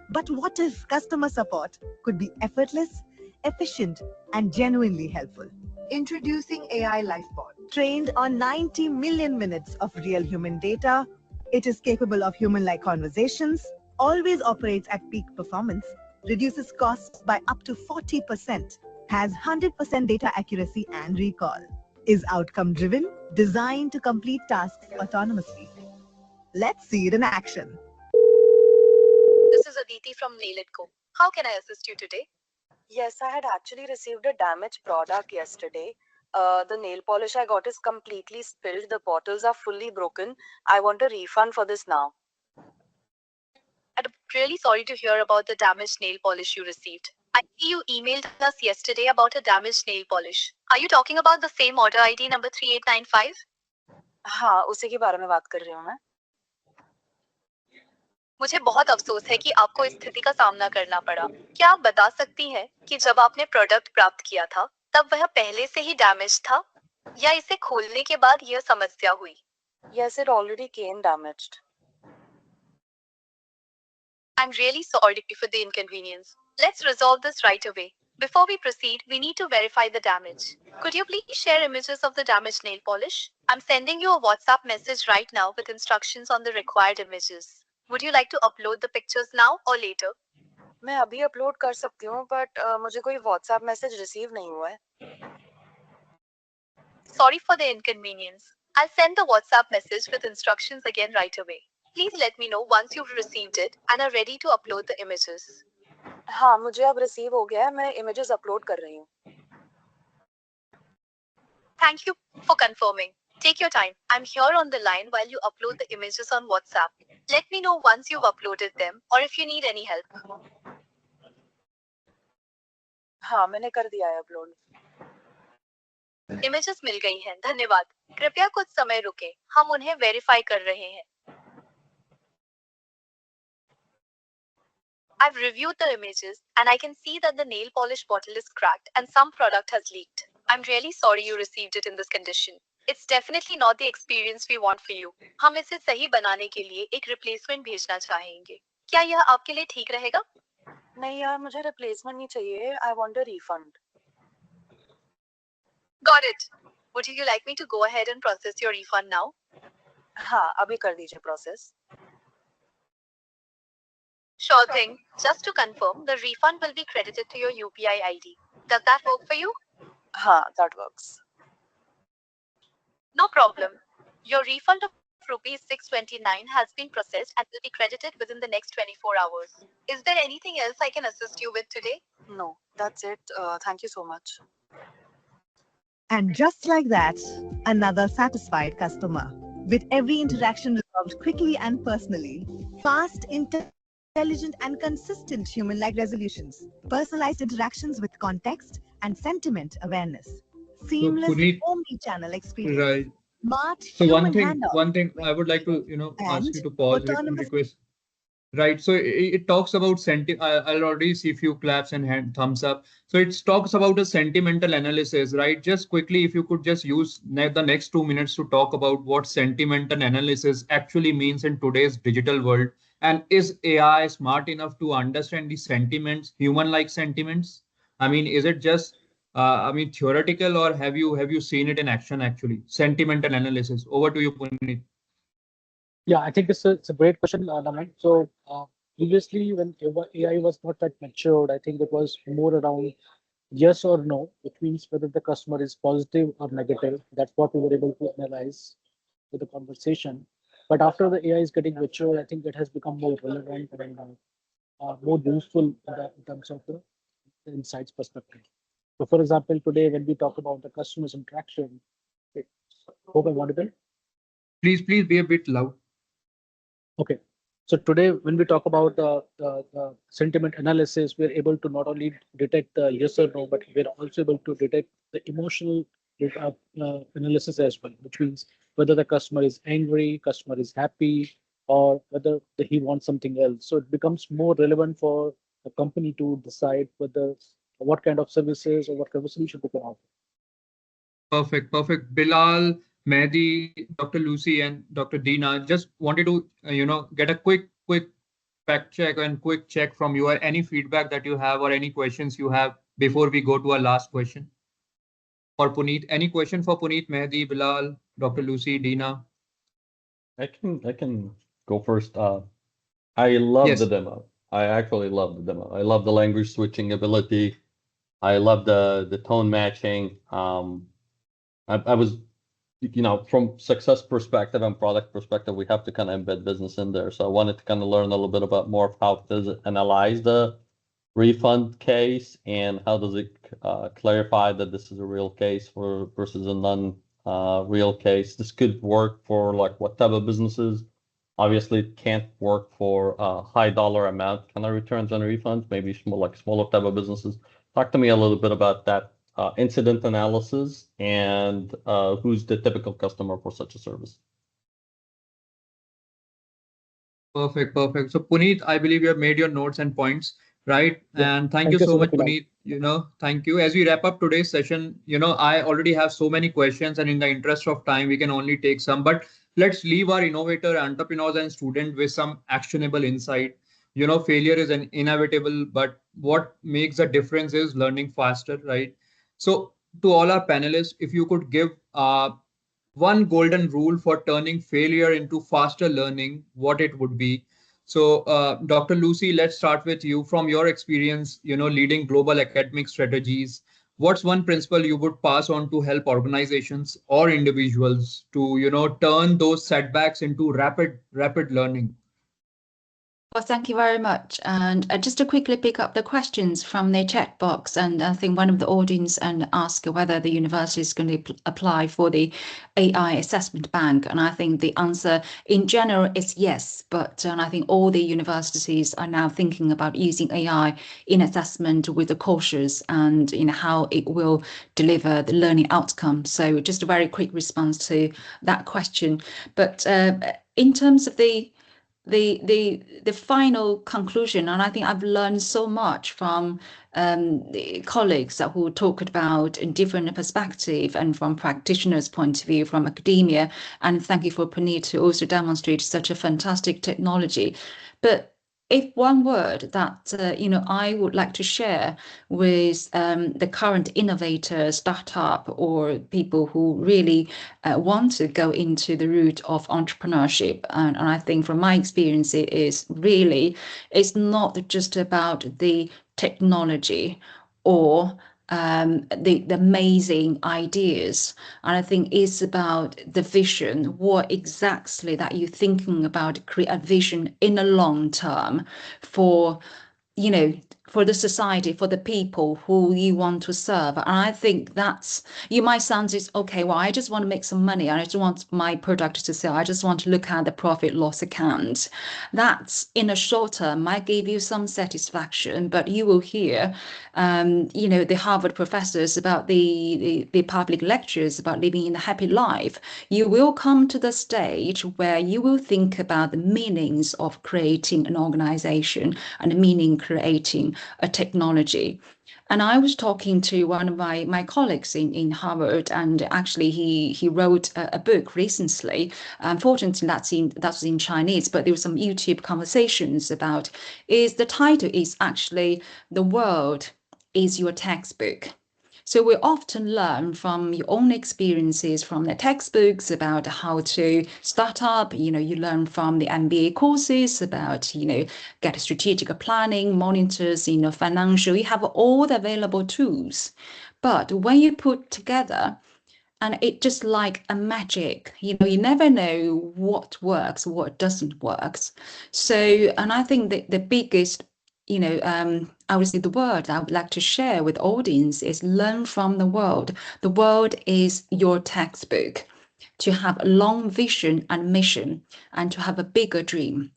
But what if customer support could be effortless, efficient, and genuinely helpful? Introducing AI LifeBOT. Trained on 90 million minutes of real human data, it is capable of human-like conversations, always operates at peak performance, reduces costs by up to 40%, has 100% data accuracy and recall, is outcome-driven, designed to complete tasks autonomously. Let's see it in action. This is Aditi from Nail It Co. How can I assist you today? Yes, I had actually received a damaged product yesterday. The nail polish I got is completely spilled. The bottles are fully broken. I want a refund for this now. I'm really sorry to hear about the damaged nail polish you received. I see you emailed us yesterday about a damaged nail polish. Are you talking about the same order ID number 3895? हाँ, उसी के बारे में बात कर रही हूँ मैं. मुझे बहुत अफसोस है कि आपको इस स्थिति का सामना करना पड़ा। क्या आप बता सकती हैं कि जब आपने प्रोडक्ट प्राप्त किया था, तब वह पहले से ही डैमेज था या इसे खोलने के बाद यह समस्या हुई? Yes, it already came damaged. I'm really sorry for the inconvenience. Let's resolve this right away. Before we proceed, we need to verify the damage. Could you please share images of the damaged nail polish? I'm sending you a WhatsApp message right now with instructions on the required images. Would you like to upload the pictures now or later? मैं अभी upload कर सकती हूँ, but मुझे कोई WhatsApp message receive नहीं हुआ है. Sorry for the inconvenience. I'll send the WhatsApp message with instructions again right away. Please let me know once you've received it and are ready to upload the images. हाँ, मुझे अब receive हो गया है. मैं इमेजेस अपलोड कर रही हूँ. Thank you for confirming. Take your time. I'm here on the line while you upload the images on WhatsApp. Let me know once you've uploaded them or if you need any help. हाँ, मैंने कर दिया है upload. Images मिल गई हैं. धन्यवाद. कृपया कुछ समय रुकें. हम उन्हें वेरीफाई कर रहे हैं. I've reviewed the images and I can see that the nail polish bottle is cracked and some product has leaked. I'm really sorry you received it in this condition. It's definitely not the experience we want for you. हम इसे सही बनाने के लिए एक replacement भेजना चाहेंगे. क्या यह आपके लिए ठीक रहेगा? नहीं यार, मुझे रिप्लेसमेंट नहीं चाहिए. I want a refund. Got it. Would you like me to go ahead and process your refund now? हाँ, अभी कर दीजिए process. Sure thing. Just to confirm, the refund will be credited to your UPI ID. Does that work for you? हाँ, that works. No problem. Your refund of rupees 629 has been processed and will be credited within the next 24 hours. Is there anything else I can assist you with today? No, that's it. Thank you so much. And just like that, another satisfied customer. With every interaction resolved quickly and personally. Fast, intelligent, and consistent human-like resolutions. Personalized interactions with context and sentiment awareness. Seamless Puneet, omni-channel experience. right. Smart So human one thing handoff I would like to, ask you to pause it and autonomous request. Right. So it talks about I'll already see a few claps and thumbs up. So it talks about a sentimental analysis, right? Just quickly, if you could just use the next 2 minutes to talk about what sentimental analysis actually means in today's digital world. And is AI smart enough to understand the sentiments, human-like sentiments? I mean, is it just, theoretical, or have you seen it in action actually? Sentimental analysis. Over to you, Puneet. Yeah, I think it's a great question, Naman. So previously, when AI was not that matured, I think it was more around yes or no, which means whether the customer is positive or negative. That's what we were able to analyze with the conversation. But after the AI is getting mature, I think it has become more relevant and more useful in terms of the insights perspective. So, for example, today when we talk about the customer's interaction, okay, hope I'm audible. Please be a bit loud. Okay. So today, when we talk about the sentiment analysis, we're able to not only detect the yes or no, but we're also able to detect the emotional analysis as well, which means whether the customer is angry, customer is happy, or whether he wants something else. So it becomes more relevant for a company to decide what kind of services or what kind of solution they can offer. Perfect, perfect. Bilal, Mehdi, Dr. Lucy, and Dr. Deena, just wanted to, get a quick fact check and quick check from you. Any feedback that you have or any questions you have before we go to our last question? For Puneet, any question for Puneet, Mehdi, Bilal, Dr. Lucy, Deena? I can go first. I love Yes. the demo. I actually love the demo. I love the language switching ability. I love the tone matching. I was, from success perspective and product perspective, we have to kind of embed business in there. So I wanted to kind of learn a little bit about more of how does it analyze the refund case and how does it clarify that this is a real case versus a non-real case. This could work for like what type of businesses. Obviously, it can't work for high dollar amount kind of returns and refunds, maybe smaller type of businesses. Talk to me a little bit about that incident analysis and who's the typical customer for such a service. Perfect, perfect. So Puneet, I believe you have made your notes and points, right? Yeah. And thank you so much, Bilal. Puneet. Thank you. As we wrap up today's session, I already have so many questions, and in the interest of time, we can only take some. But let's leave our innovator, entrepreneurs, and students with some actionable insight. Failure is inevitable, but what makes a difference is learning faster, right? So to all our panelists, if you could give one golden rule for turning failure into faster learning, what it would be. So, Dr. Lucy, let's start with you. From your experience, leading global academic strategies, what's one principle you would pass on to help organizations or individuals to, turn those setbacks into rapid learning? Well, thank you very much. And just to quickly pick up the questions from the chat box, and I think one of the audience and ask whether the university is going to apply for the AI assessment bank. And I think the answer in general is yes, but I think all the universities are now thinking about using AI in assessment with the cautious and how it will deliver the learning outcome. So just a very quick response to that question. But in terms of the final conclusion, and I think I've learned so much from the colleagues who talked about in different perspective and from practitioners' point of view, from academia, and thank you for Puneet to also demonstrate such a fantastic technology. But if one word that I would like to share with the current innovator, startup, or people who really want to go into the route of entrepreneurship, and I think from my experience, it's not just about the technology or the amazing ideas. And I think it's about the vision, what exactly that you're thinking about, create a vision in the long term for for the society, for the people who you want to serve. And I think you might sound is okay, well, I just want to make some money. I just want my product to sell. I just want to look at the profit loss account. That's in a short term might give you some satisfaction, but you will hear, the Harvard professors about the public lectures about living in a happy life. You will come to the stage where you will think about the meanings of creating an organization and the meaning creating a technology. And I was talking to one of my colleagues in Harvard, and actually he wrote a book recently. Unfortunately, that's in Chinese, but there were some YouTube conversations about the title is actually "The World is Your Textbook." So we often learn from your own experiences from the textbooks about how to start up. You learn from the MBA courses about, get strategic planning, monitors, financial. You have all the available tools. But when you put together, and it just like a magic, you never know what works, what doesn't work. So, and I think that the biggest I would say the word I would like to share with audience is learn from the world. The world is your textbook. To have a long vision and mission and to have a bigger dream.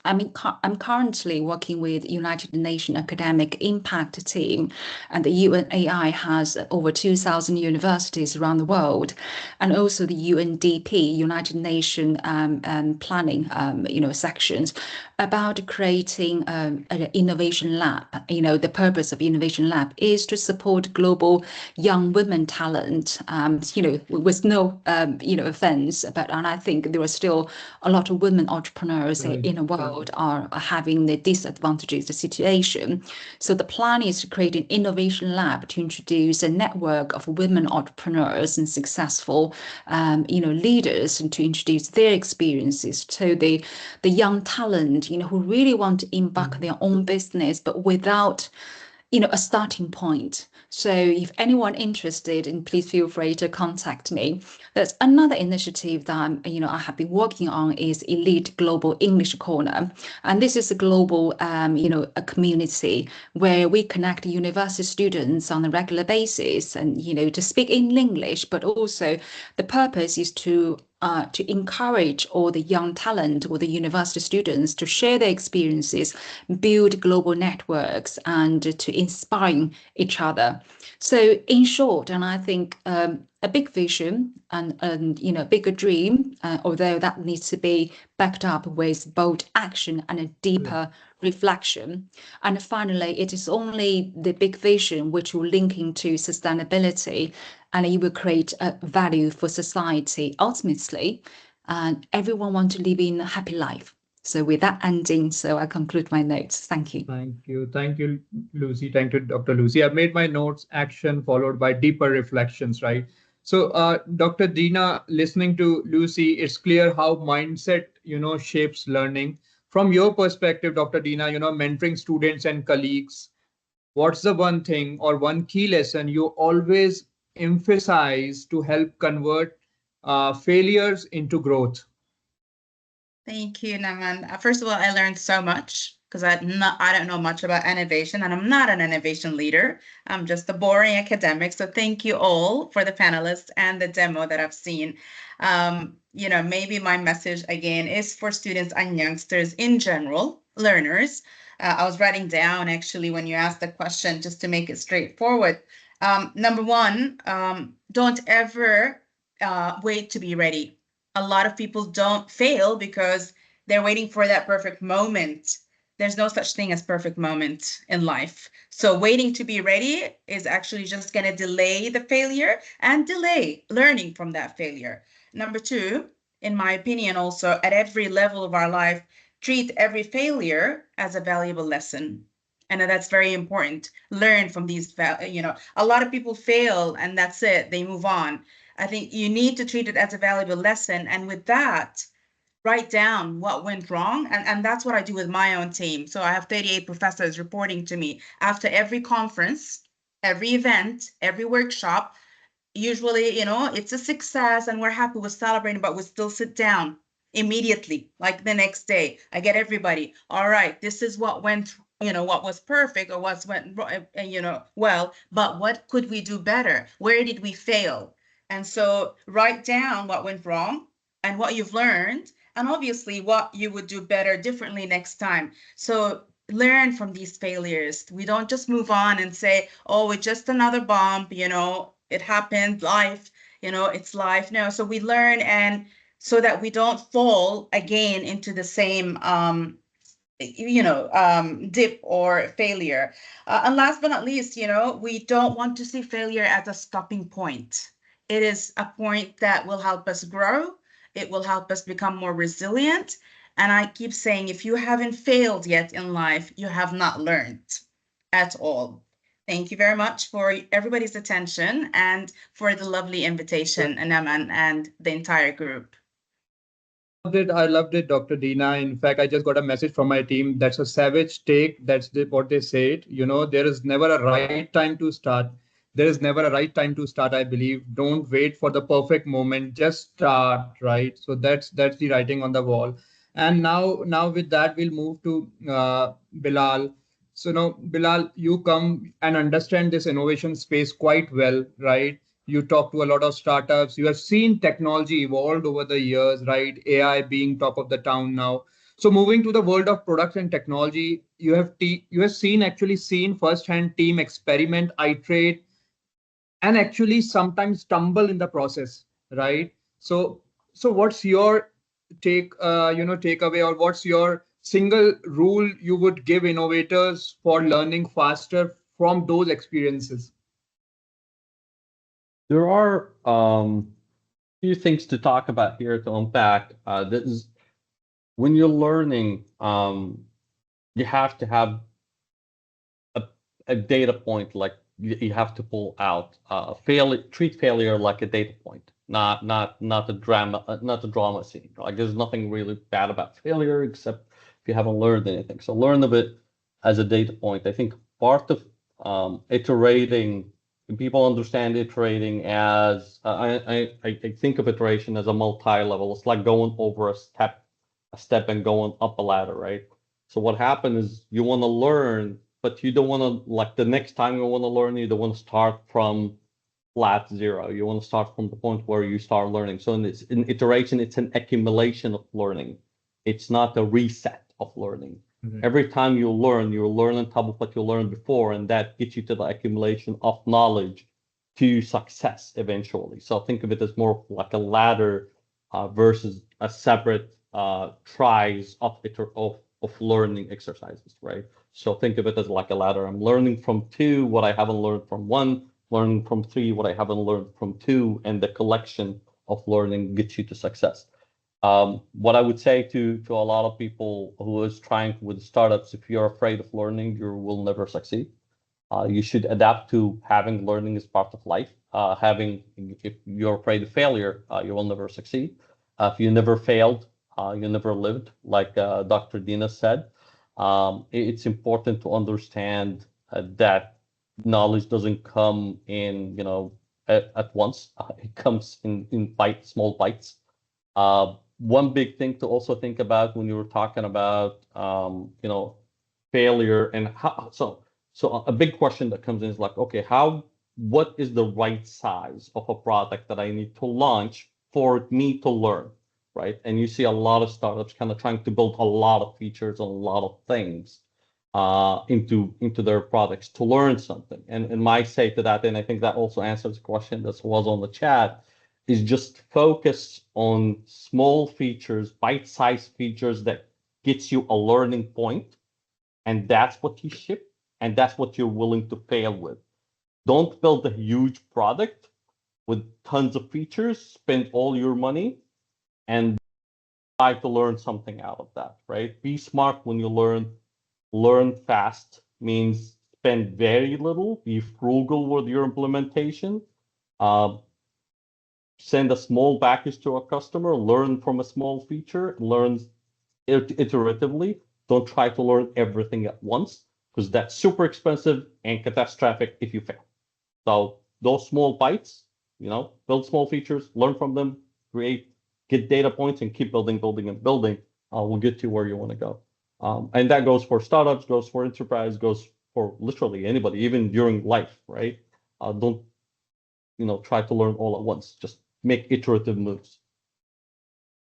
I'm currently working with United Nations Academic Impact Team, and the UNAI has over 2,000 universities around the world, and also the UNDP, United Nations Planning, sections about creating an innovation lab. The purpose of innovation lab is to support global young women talent. With no offense, and I think there are still a lot of women entrepreneurs in the world are having the disadvantages the situation. So the plan is to create an innovation lab to introduce a network of women entrepreneurs and successful leaders, and to introduce their experiences to the young talent who really want to embark their own business but without a starting point. So if anyone interested, and please feel free to contact me. There's another initiative that I have been working on is Elite Global English Corner, and this is a global a community where we connect university students on a regular basis, and to speak in English, but also the purpose is to encourage all the young talent or the university students to share their experiences, build global networks, and to inspire each other. So in short, and I think a big vision and a bigger dream, although that needs to be backed up with bold action and a deeper reflection. And finally, it is only the big vision which will link into sustainability, and it will create a value for society ultimately. And everyone wants to live in a happy life. So with that ending, so I conclude my notes. Thank you. Thank you, Lucy. Thank you, Dr. Lucy. I've made my notes: action followed by deeper reflections, right? So, Dr. Dina, listening to Lucy, it's clear how mindset, shapes learning. From your perspective, Dr. Dina, mentoring students and colleagues, what's the one thing or one key lesson you always emphasize to help convert failures into growth? Thank you, Naman. First of all, I learned so much because I don't know much about innovation, and I'm not an innovation leader. I'm just a boring academic. So thank you all for the panelists and the demo that I've seen. Maybe my message again is for students and youngsters in general, learners. I was writing down actually when you asked the question just to make it straightforward. Number one, don't ever wait to be ready. A lot of people don't fail because they're waiting for that perfect moment. There's no such thing as perfect moment in life. So waiting to be ready is actually just going to delay the failure and delay learning from that failure. Number two, in my opinion, also at every level of our life, treat every failure as a valuable lesson. And that's very important. Learn from these, a lot of people fail and that's it, they move on. I think you need to treat it as a valuable lesson. And with that, write down what went wrong. And that's what I do with my own team. So I have 38 professors reporting to me after every conference, every event, every workshop. Usually, it's a success and we're happy, we're celebrating, but we still sit down immediately, like the next day. I get everybody, all right, this is what went, what was perfect or what went, well, but what could we do better? Where did we fail? And so write down what went wrong and what you've learned, and obviously what you would do better differently next time. So learn from these failures. We don't just move on and say, oh, it's just another bump, it happened, life, it's life. No, so we learn, and so that we don't fall again into the same dip or failure. And last but not least, we don't want to see failure as a stopping point. It is a point that will help us grow. It will help us become more resilient. And I keep saying, if you haven't failed yet in life, you have not learned at all. Thank you very much for everybody's attention and for the lovely invitation, Naman and the entire group. I loved it, Dr. Dina. In fact, I just got a message from my team. That's a savage take. That's what they said. There is never a right time to start. There is never a right time to start, I believe. Don't wait for the perfect moment. Just start, right? So that's the writing on the wall. And now with that, we'll move to Bilal. So now, Bilal, you come and understand this innovation space quite well, right? You talk to a lot of startups. You have seen technology evolved over the years, right? AI being top of the town now. So moving to the world of products and technology, you have seen firsthand team experiment, iterate, and actually sometimes stumble in the process, right? So what's your takeaway, or what's your single rule you would give innovators for learning faster from those experiences? There are few things to talk about here to unpack. This is when you're learning, you have to have a data point, like you have to pull out. Treat failure like a data point, not a drama scene. Like there's nothing really bad about failure except if you haven't learned anything. So learn of it as a data point. I think part of iterating, people understand iterating as I think of iteration as a multi-level. It's like going over a step and going up a ladder, right? So what happens is you want to learn, but you don't want to, like the next time you want to learn, you don't want to start from flat zero. You want to start from the point where you start learning. So in iteration, it's an accumulation of learning. It's not a reset of learning. Mm-hmm. Every time you learn on top of what you learned before, and that gets you to the accumulation of knowledge to success eventually. So think of it as more like a ladder versus a separate tries of learning exercises, right? So think of it as like a ladder. I'm learning from 2 what I haven't learned from 1, learning from 3 what I haven't learned from 2, and the collection of learning gets you to success. What I would say to a lot of people who is trying with startups, if you're afraid of learning, you will never succeed. You should adapt to having learning as part of life. If you're afraid of failure, you will never succeed. If you never failed, you never lived, like Dr. Dina said. It's important to understand that knowledge doesn't come in, at once. It comes in small bites. One big thing to also think about when you were talking about, failure and how. So a big question that comes in is like, okay, what is the right size of a product that I need to launch for me to learn? Right. And you see a lot of startups kind of trying to build a lot of features, a lot of things into their products to learn something. And my say to that, and I think that also answers the question that was on the chat, is just focus on small features, bite-sized features that gets you a learning point. And that's what you ship, and that's what you're willing to fail with. Don't build a huge product with tons of features, spend all your money, and try to learn something out of that, right? Be smart when you learn. Learn fast means spend very little. Be frugal with your implementation. Send a small package to a customer. Learn from a small feature. Learn iteratively. Don't try to learn everything at once, because that's super expensive and catastrophic if you fail. So those small bites, build small features, learn from them, get data points, and keep building will get you where you want to go. And that goes for startups, goes for enterprise, goes for literally anybody, even during life, right? Don't, try to learn all at once. Just make iterative moves.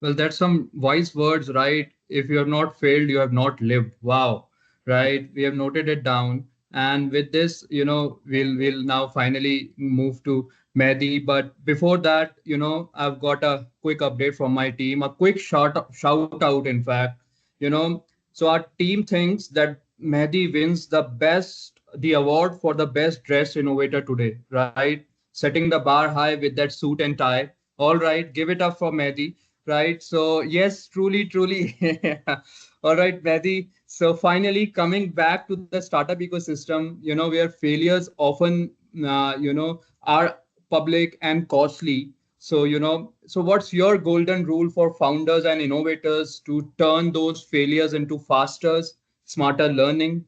Well, that's some wise words, right? If you have not failed, you have not lived. Wow, right? We have noted it down. And with this, we'll now finally move to Mehdi. But before that, I've got a quick update from my team, a quick shout out, in fact. So our team thinks that Mehdi wins the award for the best dressed innovator today, right? Setting the bar high with that suit and tie. All right, give it up for Mehdi. Right. So yes, truly. All right, Mehdi. So finally coming back to the startup ecosystem, where failures often, are public and costly. So, so what's your golden rule for founders and innovators to turn those failures into faster, smarter learning?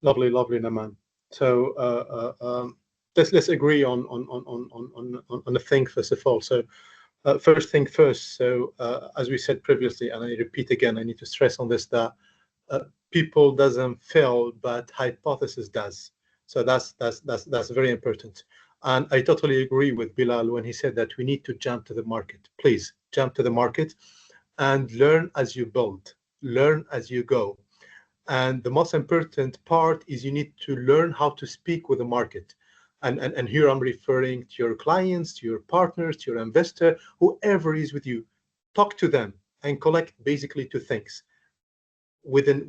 Lovely, Naman. So let's agree on the thing first of all. So first thing first. So as we said previously, and I repeat again, I need to stress on this, that people doesn't fail, but hypothesis does. So that's very important. And I totally agree with Bilal when he said that we need to jump to the market. Please jump to the market. and learn as you build, learn as you go. And the most important part is you need to learn how to speak with the market. And here I'm referring to your clients, to your partners, to your investor, whoever is with you. Talk to them and collect basically two things. Within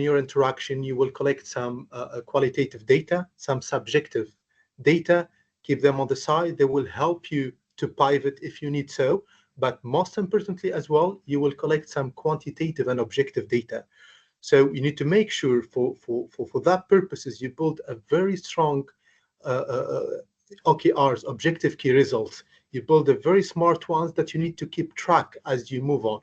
your interaction, you will collect some qualitative data, some subjective data. Keep them on the side. They will help you to pivot if you need so. But most importantly as well, you will collect some quantitative and objective data. So you need to make sure for that purposes, you build a very strong OKRs, objective key results. You build a very smart ones that you need to keep track as you move on.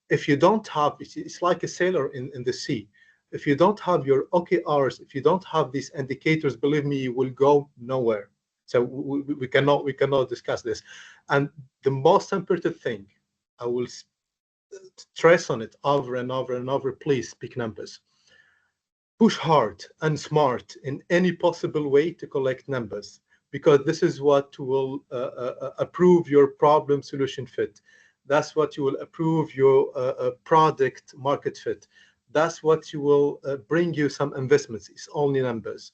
If you don't have, it's like a sailor in the sea. If you don't have your OKRs, if you don't have these indicators, believe me, you will go nowhere. So we cannot discuss this. And the most important thing, I will stress on it over and over and over, please speak numbers. Push hard and smart in any possible way to collect numbers, because this is what will approve your problem solution fit. That's what you will approve your product market fit. That's what you will bring you some investments. It's only numbers.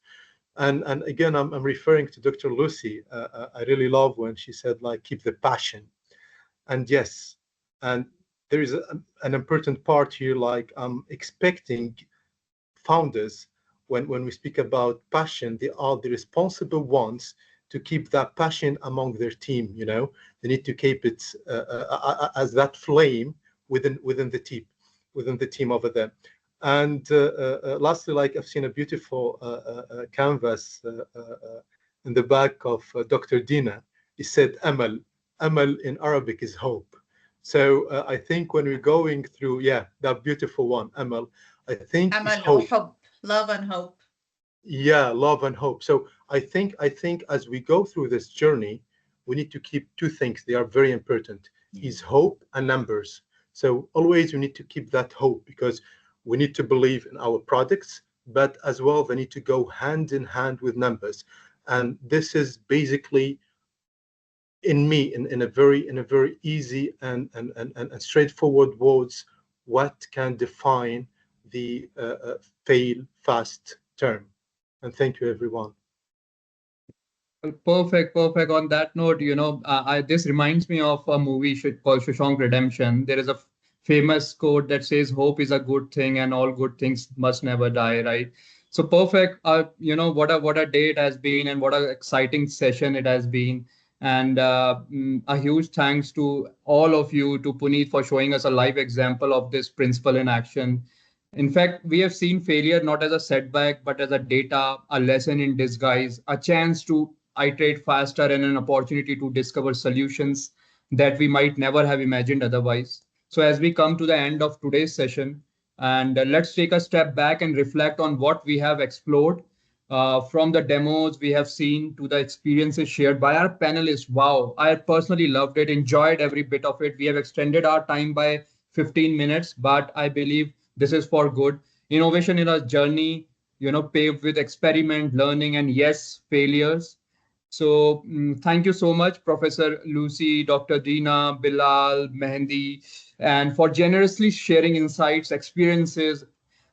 And again, I'm referring to Dr. Lucy. I really love when she said, like, keep the passion. And yes, and there is an important part here, like I'm expecting founders, when we speak about passion, they are the responsible ones to keep that passion among their team. You know, they need to keep it as that flame within the team over there. And lastly, like I've seen a beautiful canvas in the back of Dr. Dina. He said, Amal. Amal in Arabic is hope. So I think when we're going through, yeah, that beautiful one, Amal, I think Amal, is hope. Love and hope. Yeah, love and hope. So I think as we go through this journey, we need to keep two things. They are very important. Is hope and numbers. So always we need to keep that hope, because we need to believe in our products, but as well they need to go hand in hand with numbers. And this is basically in a very easy and straightforward words what can define the fail fast term. And thank you, everyone. Perfect. On that note, this reminds me of a movie called Shawshank Redemption. There is a famous quote that says, "Hope is a good thing, and all good things must never die." Right? So perfect. What a day it has been, and what an exciting session it has been. And a huge thanks to all of you, to Puneet, for showing us a live example of this principle in action. In fact, we have seen failure not as a setback, but as a data, a lesson in disguise, a chance to iterate faster, and an opportunity to discover solutions that we might never have imagined otherwise. So as we come to the end of today's session, and let's take a step back and reflect on what we have explored, from the demos we have seen to the experiences shared by our panelists. Wow, I personally loved it, enjoyed every bit of it. We have extended our time by 15 minutes, but I believe this is for good. Innovation in a journey, paved with experiment, learning, and yes, failures. So thank you so much, Professor Lucy, Dr. Dina, Bilal, Mehendi, and for generously sharing insights, experiences.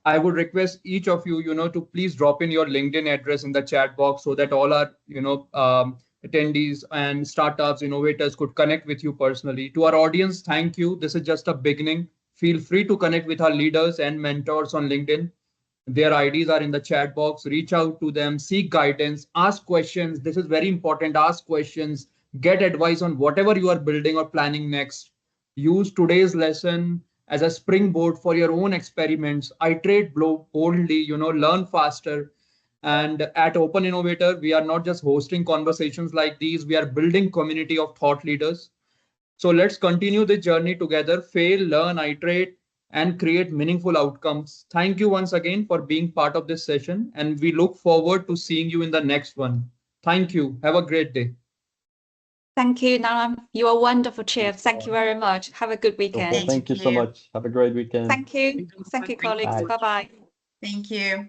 I would request each of you, to please drop in your LinkedIn address in the chat box, so that all our, attendees and startups, innovators could connect with you personally. To our audience, thank you. This is just a beginning. Feel free to connect with our leaders and mentors on LinkedIn. Their IDs are in the chat box. Reach out to them, seek guidance, ask questions. This is very important. Ask questions, get advice on whatever you are building or planning next. Use today's lesson as a springboard for your own experiments. Iterate boldly, learn faster. And at Open Innovator, we are not just hosting conversations like these, we are building community of thought leaders. So let's continue the journey together, fail, learn, iterate, and create meaningful outcomes. Thank you once again for being part of this session, and we look forward to seeing you in the next one. Thank you. Have a great day. Thank you, Naram. You are wonderful, Chief. Thank you very much. Have a good weekend. Thank you so much. Have a great weekend. Thank you. Thank you, colleagues. Bye-bye. Thank you.